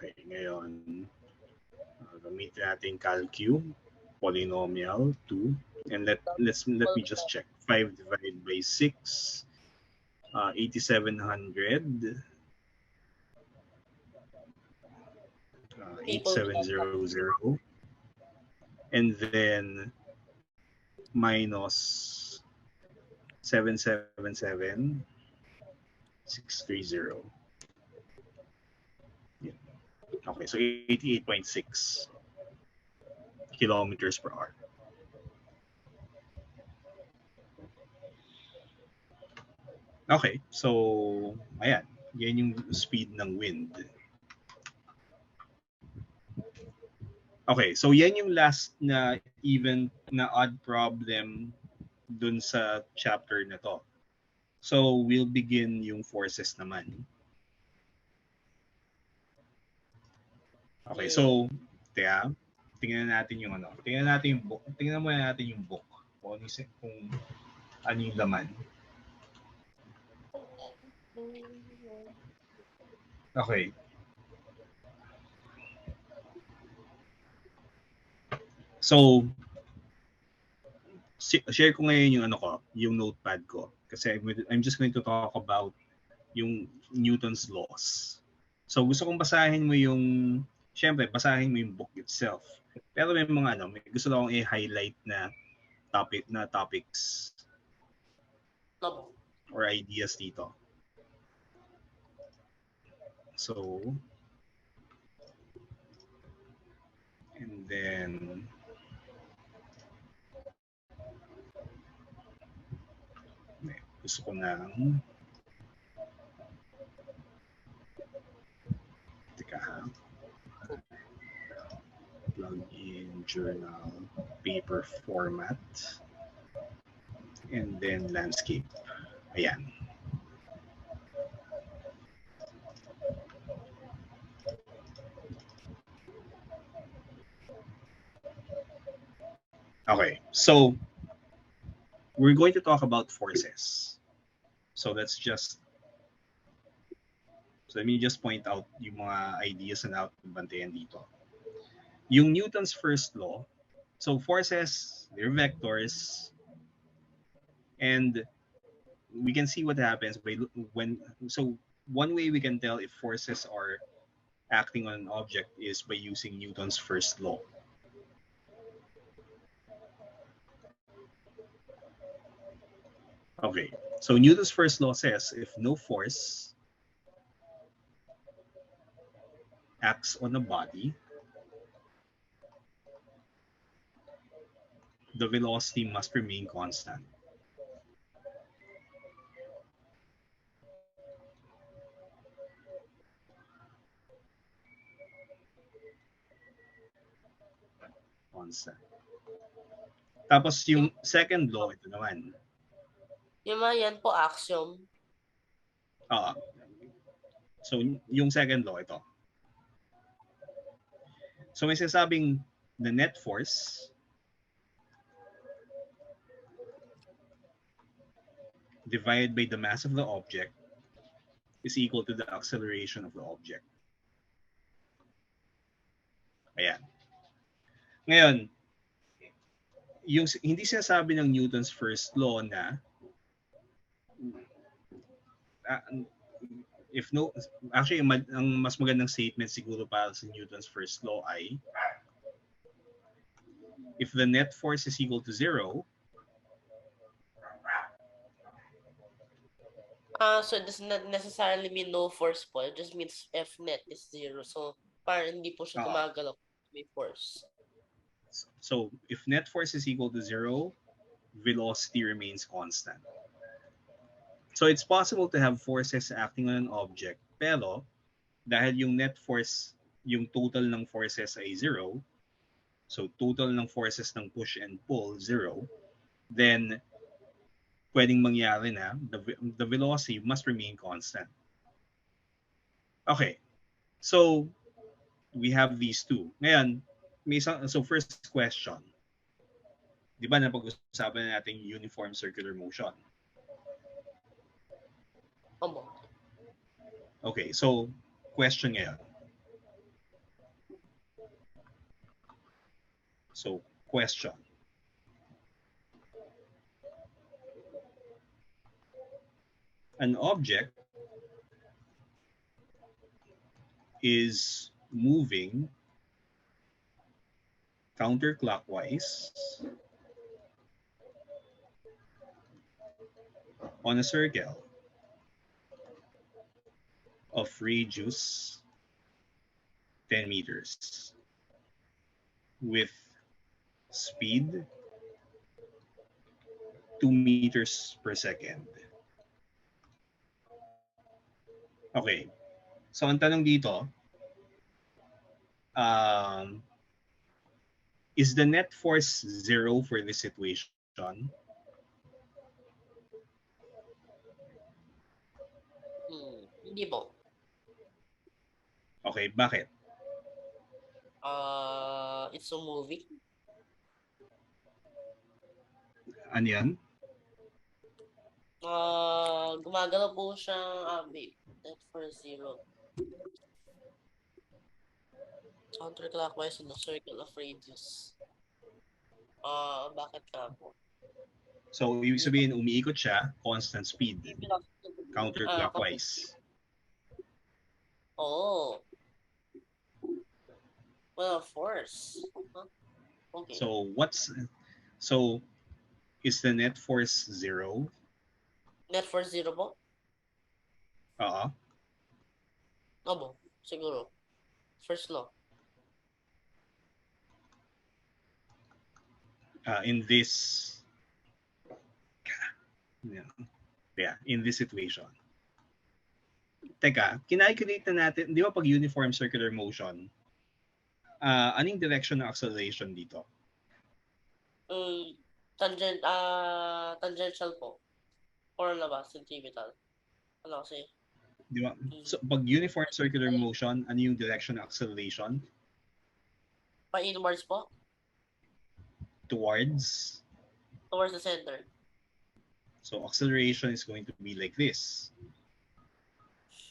Okay, ngayon gamitin natin calcu, polynomial 2, and let me just check. 5 divided by 6, 8700, 8700, and then minus 777, 630. Okay, so 88.6 kilometers per hour. Okay, so ayan, yan yung speed ng wind. Okay, so yan yung last na even na odd problem dun sa chapter na to. So we'll begin yung forces naman. Okay, so tingnan natin yung tingnan muna natin yung book. Kung ano yung laman. Okay. So share ko ngayon yung yung notepad ko kasi I'm just going to talk about yung Newton's laws. So gusto kong basahin mo yung basahin mo yung book itself. Pero may mga may gusto lang akong i-highlight na topics or ideas dito. So, and then gusto ko nang plug in journal paper format and then landscape. Ayan. Okay, so we're going to talk about forces. So let's just let me just point out yung mga ideas na dapat bantayan dito. Yung Newton's first law, so forces, they're vectors, and we can see what happens so one way we can tell if forces are acting on an object is by using Newton's first law. Okay, so Newton's first law says if no force acts on a body, the velocity must remain constant. Constant. Tapos yung second law, ito naman. Yung mga yan po, axiom. So yung second law, ito. So may sinasabing the net force divided by the mass of the object is equal to the acceleration of the object. Ayan. Ngayon, yung hindi sinasabi ng Newton's first law na actually ang mas magandang statement siguro para sa Newton's first law ay if the net force is equal to 0, so it does not necessarily mean no force po. It just means F net is 0. So, parang hindi po siya gumagalaw. May force. So, if net force is equal to 0, velocity remains constant. So, it's possible to have forces acting on an object, pero dahil yung net force, yung total ng forces ay 0, so total ng forces ng push and pull, 0, then pwedeng mangyari na the velocity must remain constant. Okay, so we have these two. Ngayon, so first question. Di ba napag-usapan na natin uniform circular motion? Okay, so question ngayon. So, question. An object is moving counterclockwise on a circle of radius 10 meters with speed 2 meters per second. Okay. So, ang tanong dito, is the net force 0 for this situation? Hindi po. Okay, bakit? It's so moving. Ano yan? Gumagalaw po siyang net force 0. Counterclockwise in a circle of radius. Bakit ka po? So, ibig sabihin, umiikot siya, constant speed. Counterclockwise. Oh. Well, force. Huh? Okay. So, is the net force 0? Net force 0 po? Opo, siguro. First law. In this in this situation. Teka, kinalculate na natin, di ba pag uniform circular motion, anong direction ng acceleration dito? Tangential po. Or na ba? Centripetal. Ano kasi? Di ba? So, pag uniform circular motion, ano yung direction ng acceleration? Pa-inwards po? Towards Towards the center. So acceleration is going to be like this.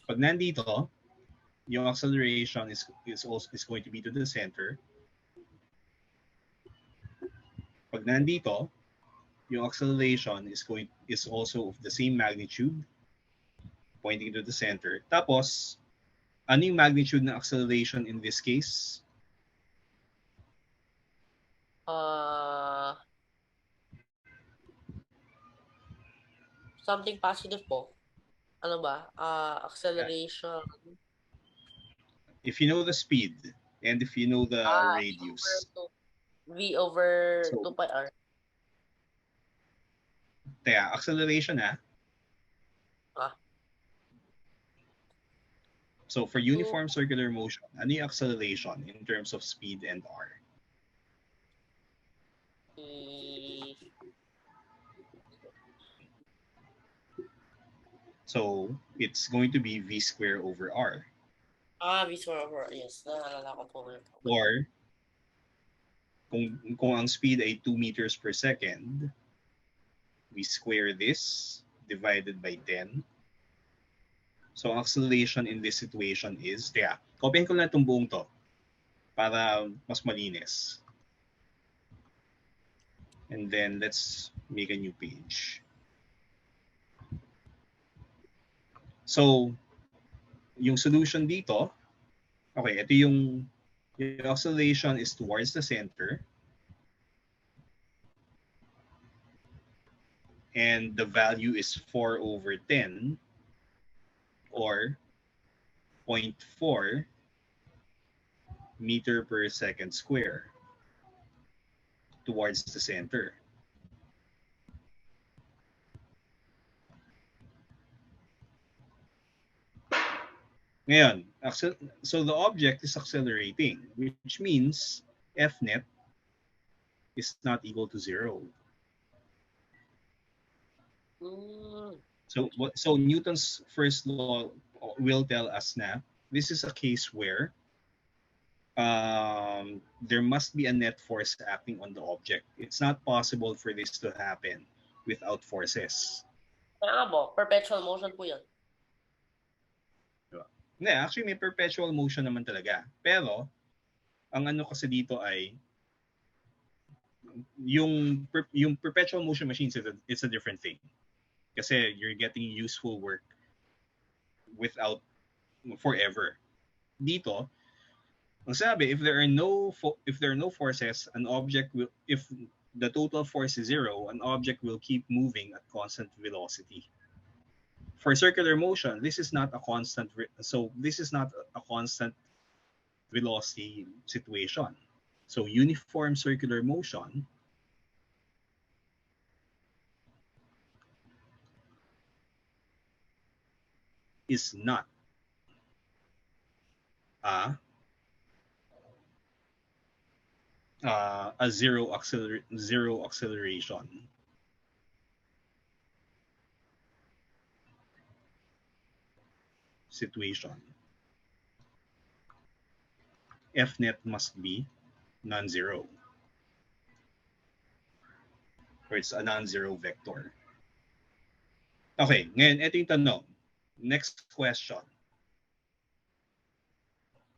Pag nandito, yung acceleration is going to be to the center. Pag nandito, yung acceleration is also of the same magnitude, pointing to the center. Tapos, ano yung magnitude ng acceleration in this case? Something positive po. Ano ba? Acceleration. If you know the speed and if you know the radius. V over So, 2 pi r. Kaya, acceleration So for uniform circular motion, ano yung acceleration in terms of speed and r? So it's going to be v squared over r. V squared over r. Yes, naalala ko po. Or kung ang speed ay 2 meters per second, we square this divided by 10. So ang acceleration in this situation is, copyhin ko lang itong buong to para mas malinis. And then let's make a new page. So, yung solution dito, okay, ito yung acceleration is towards the center. And the value is 4 over 10 or 0.4 meter per second square towards the center. Ngayon, so the object is accelerating, which means F net is not equal to 0. So Newton's first law will tell us na this is a case where there must be a net force acting on the object. It's not possible for this to happen without forces. Perpetual motion po yan. Actually may perpetual motion naman talaga. Pero, ang ano kasi dito ay yung perpetual motion machines, it's a different thing. Kasi you're getting useful work without forever. Dito, ang sabi, if there are no forces, an object will, if the total force is 0, an object will keep moving at constant velocity. For circular motion, this is not a constant velocity situation. So uniform circular motion is not a zero acceleration situation. F net must be non-zero, or it's a non-zero vector. Okay, ngayon ito yung tanong. Next question.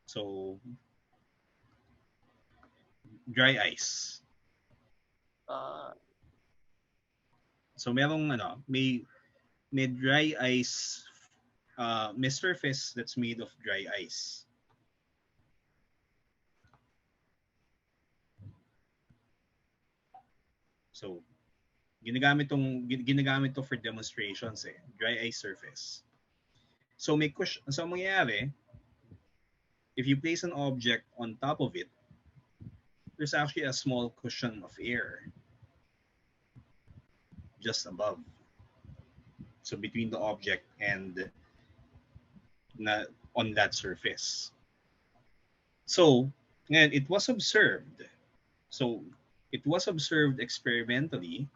So, dry ice. So merong may dry ice, may surface that's made of dry ice. So ginagamit to for demonstrations dry ice surface. So may cushion. So mangyayari, if you place an object on top of it, there's actually a small cushion of air just above. So between the object and on that surface. So ngayon, it was observed. So it was observed experimentally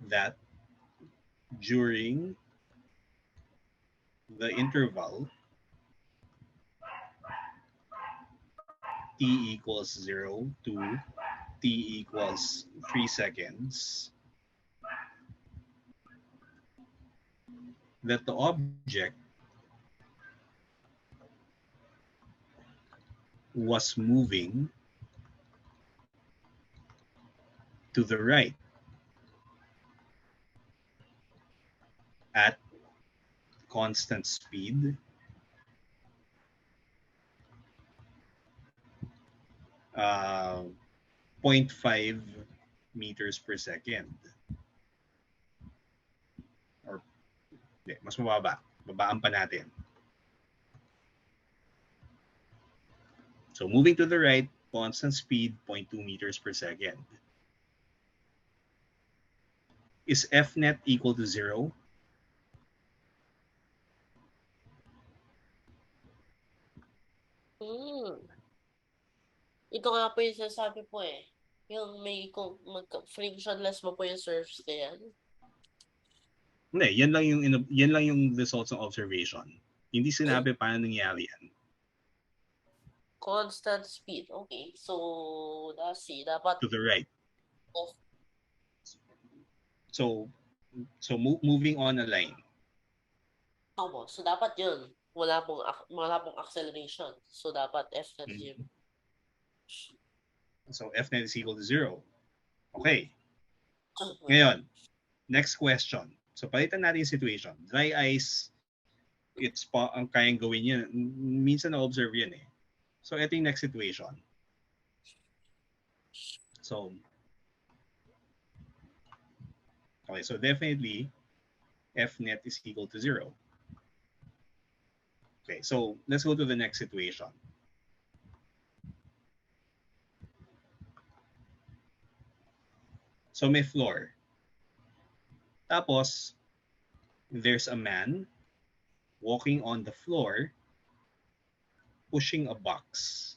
that during the interval t equals 0 to t equals 3 seconds, that the object was moving to the right at constant speed uh, 0.5 meters per second. Or, mas mababa. Babaan pa natin. So moving to the right, constant speed, 0.2 meters per second. Is F net equal to 0? Ito nga po yung sinasabi po eh. Yung may kung frictionless mo po yung surface na yan. Hindi, yan lang yung results ng observation. Hindi sinabi paano nangyari yan. Constant speed. Okay. So, let's see. Dapat To the right. off. So moving on a line. Opo. So, dapat yun. Wala pong acceleration. So, dapat F net 0. So F net is equal to 0. Okay. Ngayon, next question. So palitan natin yung situation. Dry ice, ang kayang gawin yan. Minsan na-observe yan eh. So ito yung next situation. So, okay, so definitely F net is equal to 0. Okay, so let's go to the next situation. So may floor. Tapos, there's a man walking on the floor pushing a box.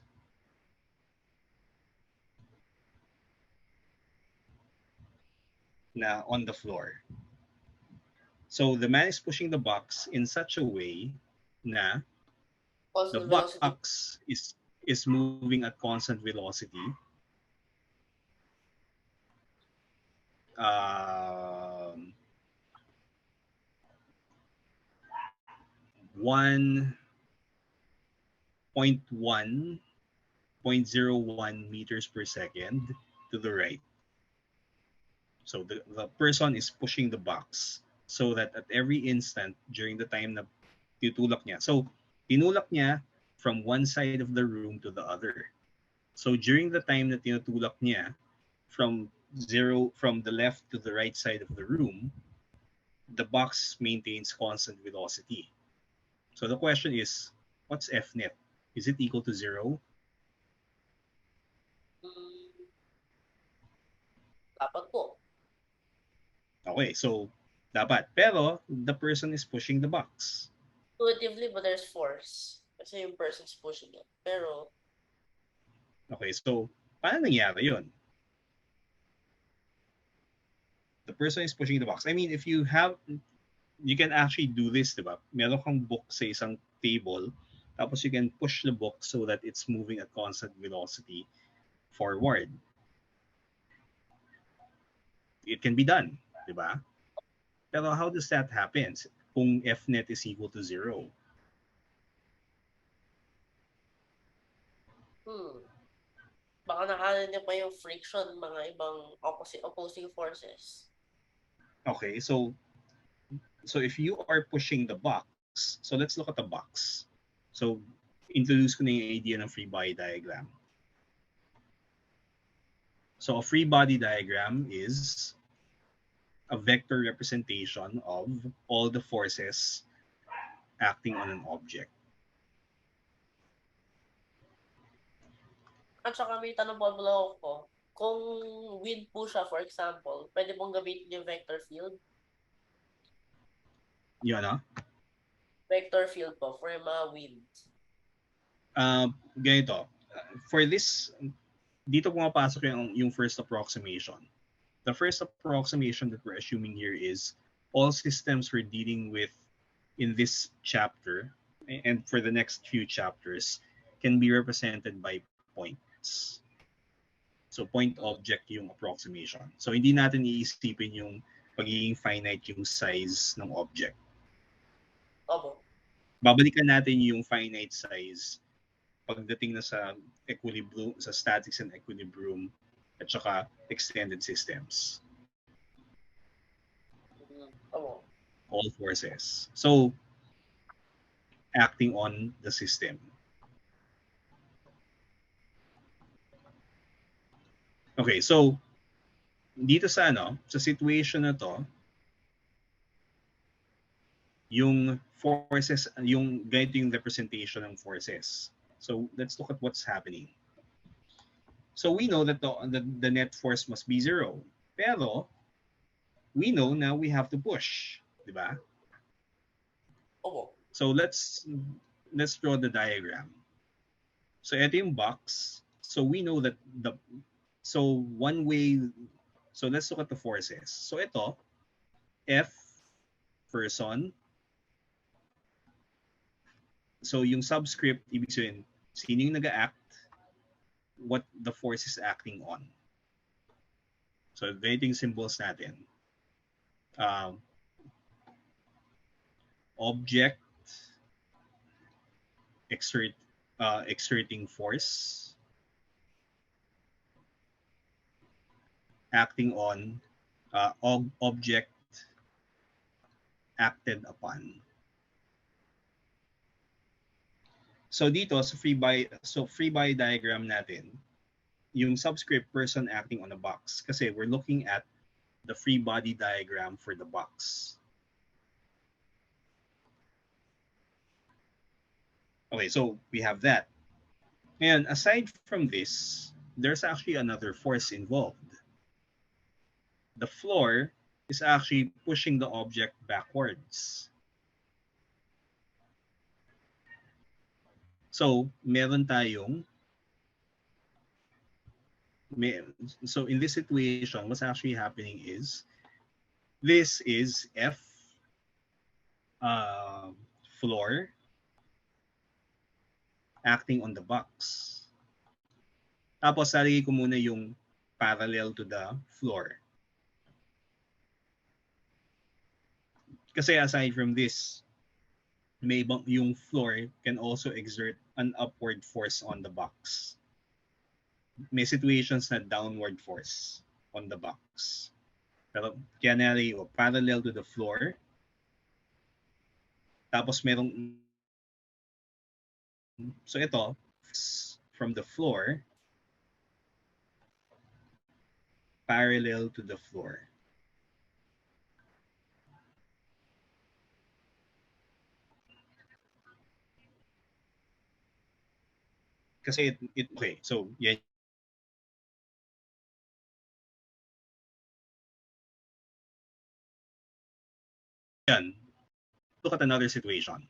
Na on the floor. So the man is pushing the box in such a way na the box is moving at constant velocity. 1.01 meters per second to the right. So the person is pushing the box so that at every instant during the time na tinulak niya. So tinulak niya from one side of the room to the other. So during the time na tinutulak niya from the left to the right side of the room, the box maintains constant velocity. So the question is, what's F net? Is it equal to 0? Dapat po. Okay, so dapat. Pero the person is pushing the box. Intuitively, but there's force. Kasi yung person's pushing it. Pero, okay, so paano nangyari yun? The person is pushing the box. I mean, if you can actually do this, diba? Meron kang book sa isang table, tapos you can push the book so that it's moving at constant velocity forward. It can be done, diba? Pero how does that happen kung F net is equal to 0? Baka nakalan niya pa yung friction mga ibang opposing forces. Okay, so if you are pushing the box, so let's look at the box. So introduce ko na yung idea ng free body diagram. So a free body diagram is a vector representation of all the forces acting on an object. At saka may tanong po ko, kung wind po siya, for example, pwede pong gamitin yung vector field? Yun, no? Vector field po for yung mga wind. Ganito. For this, dito pumapasok yung first approximation. The first approximation that we're assuming here is all systems we're dealing with in this chapter and for the next few chapters can be represented by points. So point object yung approximation. So hindi natin iisipin yung pagiging finite yung size ng object. Opo. Babalikan natin yung finite size pagdating na sa equilibrium, sa statics and equilibrium at saka extended systems. Opo. All forces. So, acting on the system. Okay, so dito sa sa situation na to, yung forces, yung ganito yung representation ng forces. So let's look at what's happening. So we know that the net force must be 0. Pero we know now we have to push, di ba? Opo. So let's draw the diagram. So ito yung box. So we know that one way, so let's look at the forces. So ito, F, person. So yung subscript, ibig sabihin, sino yung nag-act, what the force is acting on. So ganito yung symbols natin. Object, exerting force, acting on, object acted upon. So dito sa free body diagram natin, yung subscript person acting on a box kasi we're looking at the free body diagram for the box. Okay, so we have that. And aside from this, there's actually another force involved. The floor is actually pushing the object backwards. So, so in this situation, what's actually happening is, this is F, floor, acting on the box. Tapos, lalagay ko muna yung parallel to the floor. Kasi aside from this, yung floor can also exert an upward force on the box. May situations na downward force on the box. Pero kaya nalagay ko parallel to the floor. Tapos merong, so ito, from the floor, parallel to the floor. Kasi okay, so yan. Yan. Look at another situation.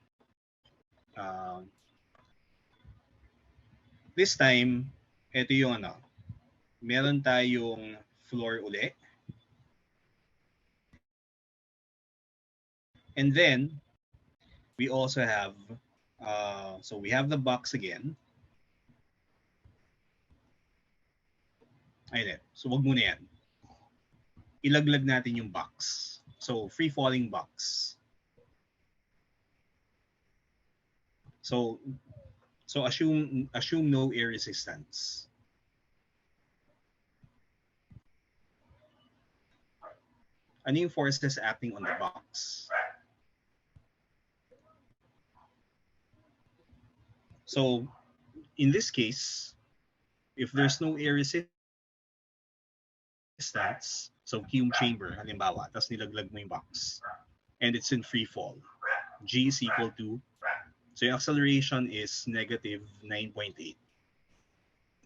This time, ito yung meron tayong floor uli. And then, we also have, so we have the box again. Ayun. So wag muna yan. Ilaglag natin yung box. So free falling box. So assume no air resistance. Ano yung forces acting on the box? So in this case, if there's no air resistance, so fume chamber, halimbawa, tapos nilaglag mo yung box, and it's in free fall, G is equal to, so yung acceleration is negative 9.8.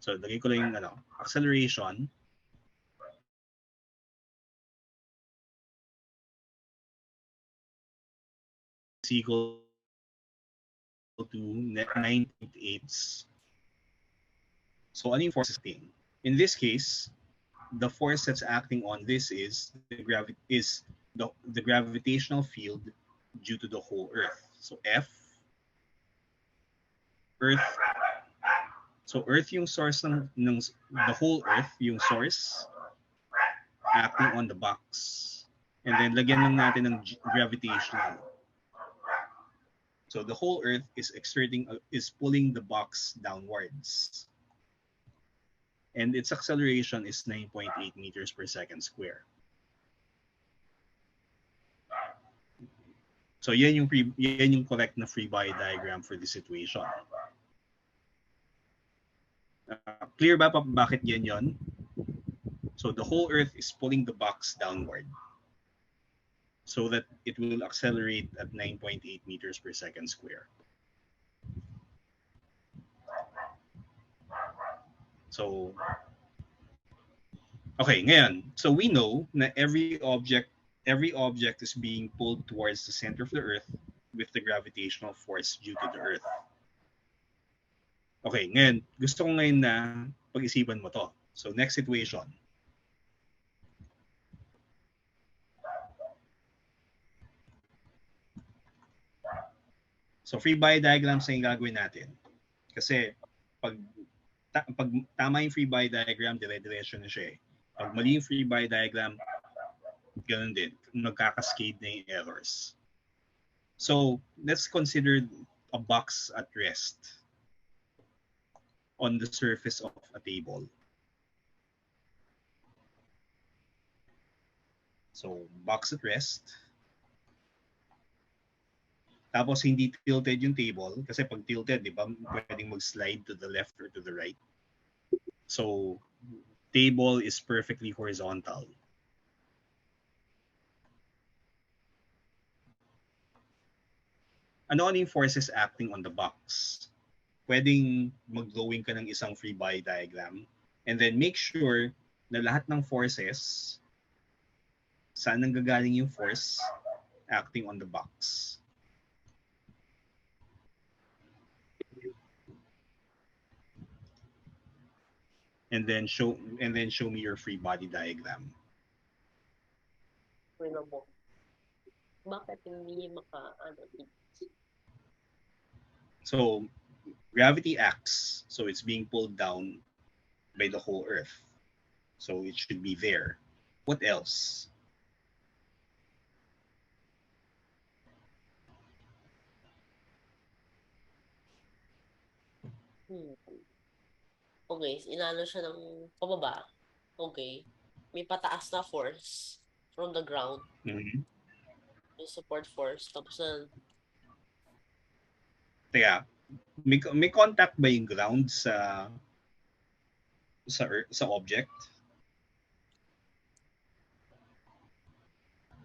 So lagay ko lang yung acceleration is equal to 9.8. So ano yung force acting? In this case, the force that's acting on this is the gravity, is the gravitational field due to the whole Earth. So F, Earth. So Earth yung source ng the whole Earth, yung source acting on the box. And then lagyan lang natin ng gravitational. So the whole Earth is pulling the box downwards. And its acceleration is 9.8 meters per second square. So yan yung correct na free body diagram for this situation. Clear ba bakit yan yon? So the whole Earth is pulling the box downward so that it will accelerate at 9.8 meters per second square. So, okay, ngayon, so we know na every object is being pulled towards the center of the Earth with the gravitational force due to the Earth. Okay, ngayon, gusto ko ngayon na pag-isipan mo to. So, next situation. So, free body diagrams na yung gagawin natin. Kasi, pag tama yung free body diagram, dire-diretso na siya eh. Pag mali yung free body diagram, ganun din. Nagkakascade na yung errors. So, let's consider a box at rest on the surface of a table. So, box at rest. Tapos, hindi tilted yung table. Kasi pag tilted, di ba, pwedeng mag-slide to the left or to the right. So, table is perfectly horizontal. Ano yung forces acting on the box? Pwedeng mag-drawing ka ng isang free body diagram and then make sure na lahat ng forces, saan nanggagaling yung force acting on the box. And then show me your free body diagram. Wala mo. Bakit hindi So, gravity acts. So, it's being pulled down by the whole Earth. So, it should be there. What else? Okay, inano siya ng pababa. Okay. May pataas na force from the ground. Mm-hmm. Yung support force. Tapos Teka, may contact ba yung ground sa object?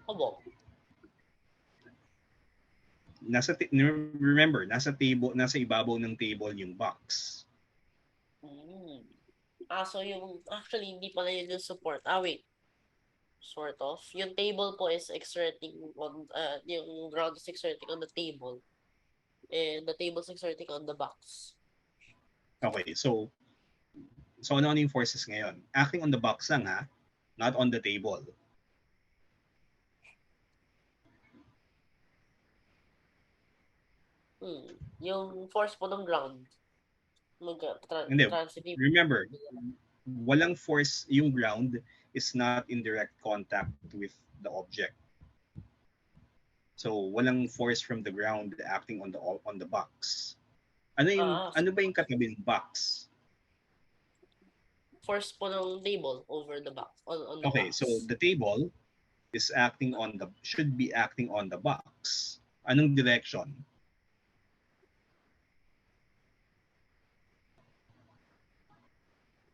Obo. Remember, nasa ibabaw ng table yung box. So yung, actually, hindi pala yun yung support. Wait. Sort of. Yung table po is exerting on, yung ground is exerting on the table. And the table is exerting on the box. Okay, so ano yung forces ngayon? Acting on the box lang ha, not on the table. Yung force po ng ground. Transitive. Remember, walang force, yung ground is not in direct contact with the object. So, walang force from the ground acting on the box. Ano ba yung katabi ng box? Force po ng table over the box. On the Okay, box. so the table is should be acting on the box. Anong direction?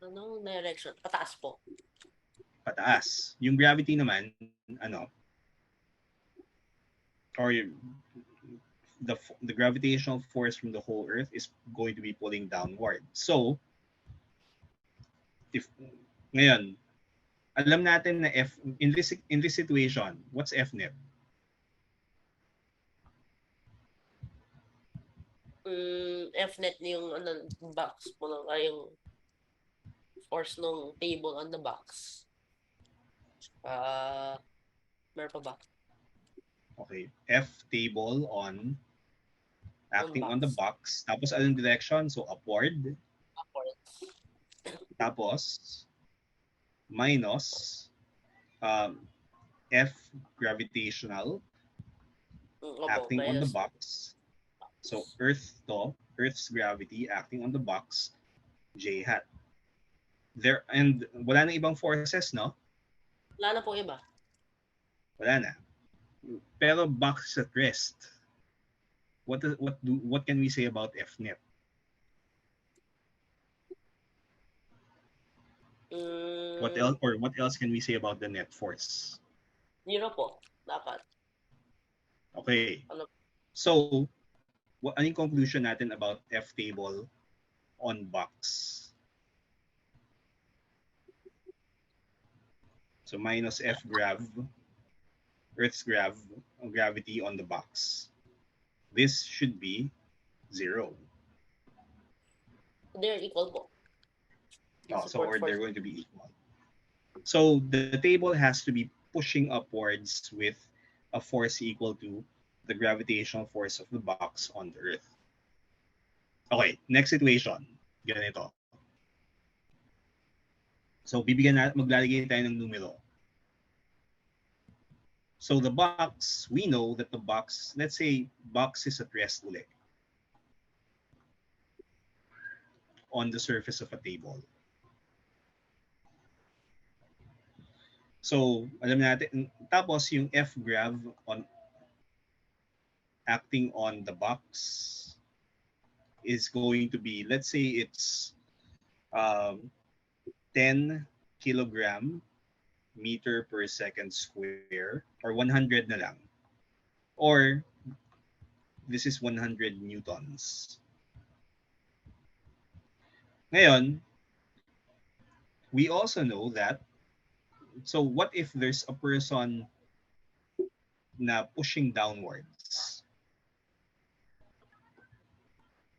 Anong direction? Pataas po. Pataas. Yung gravity naman, or the gravitational force from the whole Earth is going to be pulling downward. So, ngayon, alam natin na F, in this situation, what's F net? F net yung box po yung force ng table on the box. Meron pa ba? Okay. F table on acting on the box. box. Tapos anong direction? So upward. Upwards. Tapos minus um, F gravitational Opo, acting on the minus box. So Earth's gravity acting on the box, J hat. There and wala na ibang forces, no? Wala na po iba. Wala na. Pero box at rest. What can we say about F net? What else can we say about the net force? Zero po, dapat. Okay. Ano? So, anong conclusion natin about F table on box? So minus F Earth's gravity on the box. This should be 0. They're equal po. They're going to be equal. So the table has to be pushing upwards with a force equal to the gravitational force of the box on the Earth. Okay, next situation. Ganito. So maglalagay tayo ng numero. So the box, we know that the box, let's say box is at rest ulit on the surface of a table. So, alam natin, tapos yung F grav on acting on the box is going to be, let's say it's 10 kilogram meter per second square or 100 na lang. Or this is 100 newtons. Ngayon, we also know that, so what if there's a person na pushing downwards?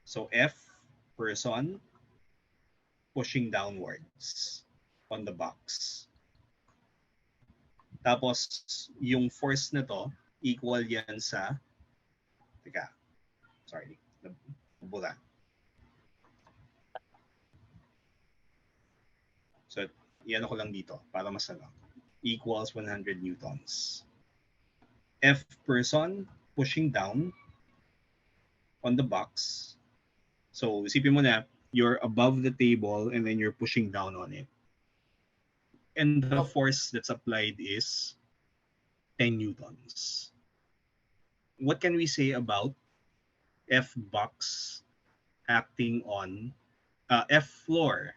So F, person, pushing downwards on the box. Tapos, yung force na to, equal yan sa, nabula. So, yan ako lang dito para mas equals 100 newtons. F person pushing down on the box. So, isipin mo na, you're above the table and then you're pushing down on it. And the force that's applied is 10 newtons. What can we say about F box acting on F floor?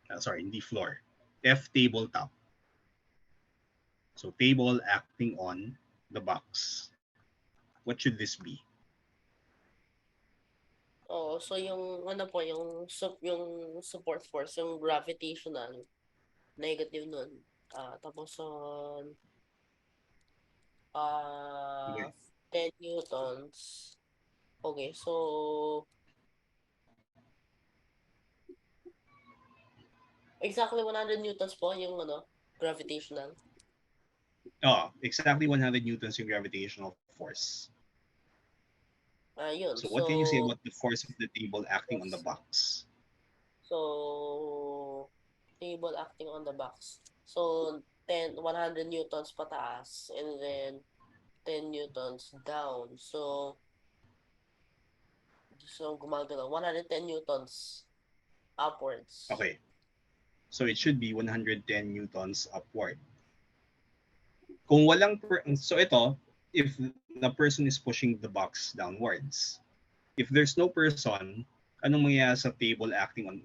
Hindi floor. F tabletop. So table acting on the box. What should this be? Oh, so yung ano po, yung support force, yung gravitational, negative nun. Tapos on 10 newtons. Okay, so exactly 100 newtons po yung gravitational. Exactly 100 newtons yung gravitational force. Yun. So what can you say about the force of the table acting on the box? So, table acting on the box. So, 100 newtons pataas and then 10 newtons down. So gumagalaw. 110 newtons upwards. Okay. So it should be 110 newtons upward. Kung walang so ito, if the person is pushing the box downwards. If there's no person, anong mangyayari sa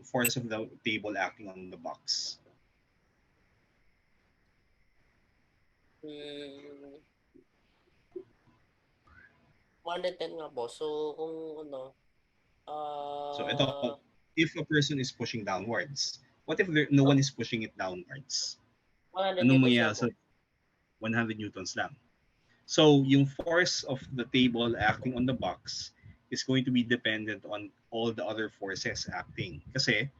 force of the table acting on the box? 110 nga po. So, kung So ito, if a person is pushing downwards, what if no one is pushing it downwards? 100 Anong newtons mangyayari sa 100 newtons lang? So, yung force of the table acting on the box is going to be dependent on all the other forces acting. Kasi,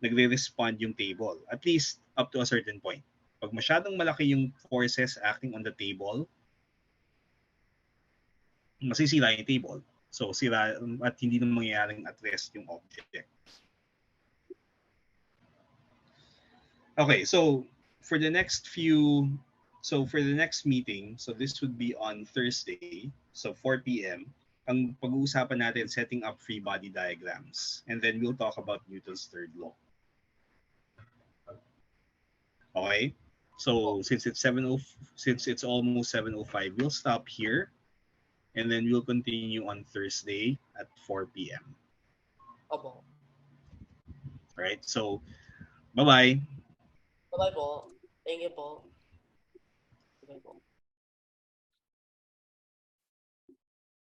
nagre-respond yung table, at least up to a certain point. Pag masyadong malaki yung forces acting on the table, masisira yung table. So, sira at hindi na mangyayaring at rest yung object. Okay, so for the next meeting, so this would be on Thursday, so 4 p.m. Ang pag-uusapan natin, setting up free body diagrams. And then we'll talk about Newton's third law. Okay? So since it's almost 7:05, we'll stop here. And then we'll continue on Thursday at 4 p.m. Opo. Right? So, bye-bye. Bye-bye po. Thank you po. Bye po.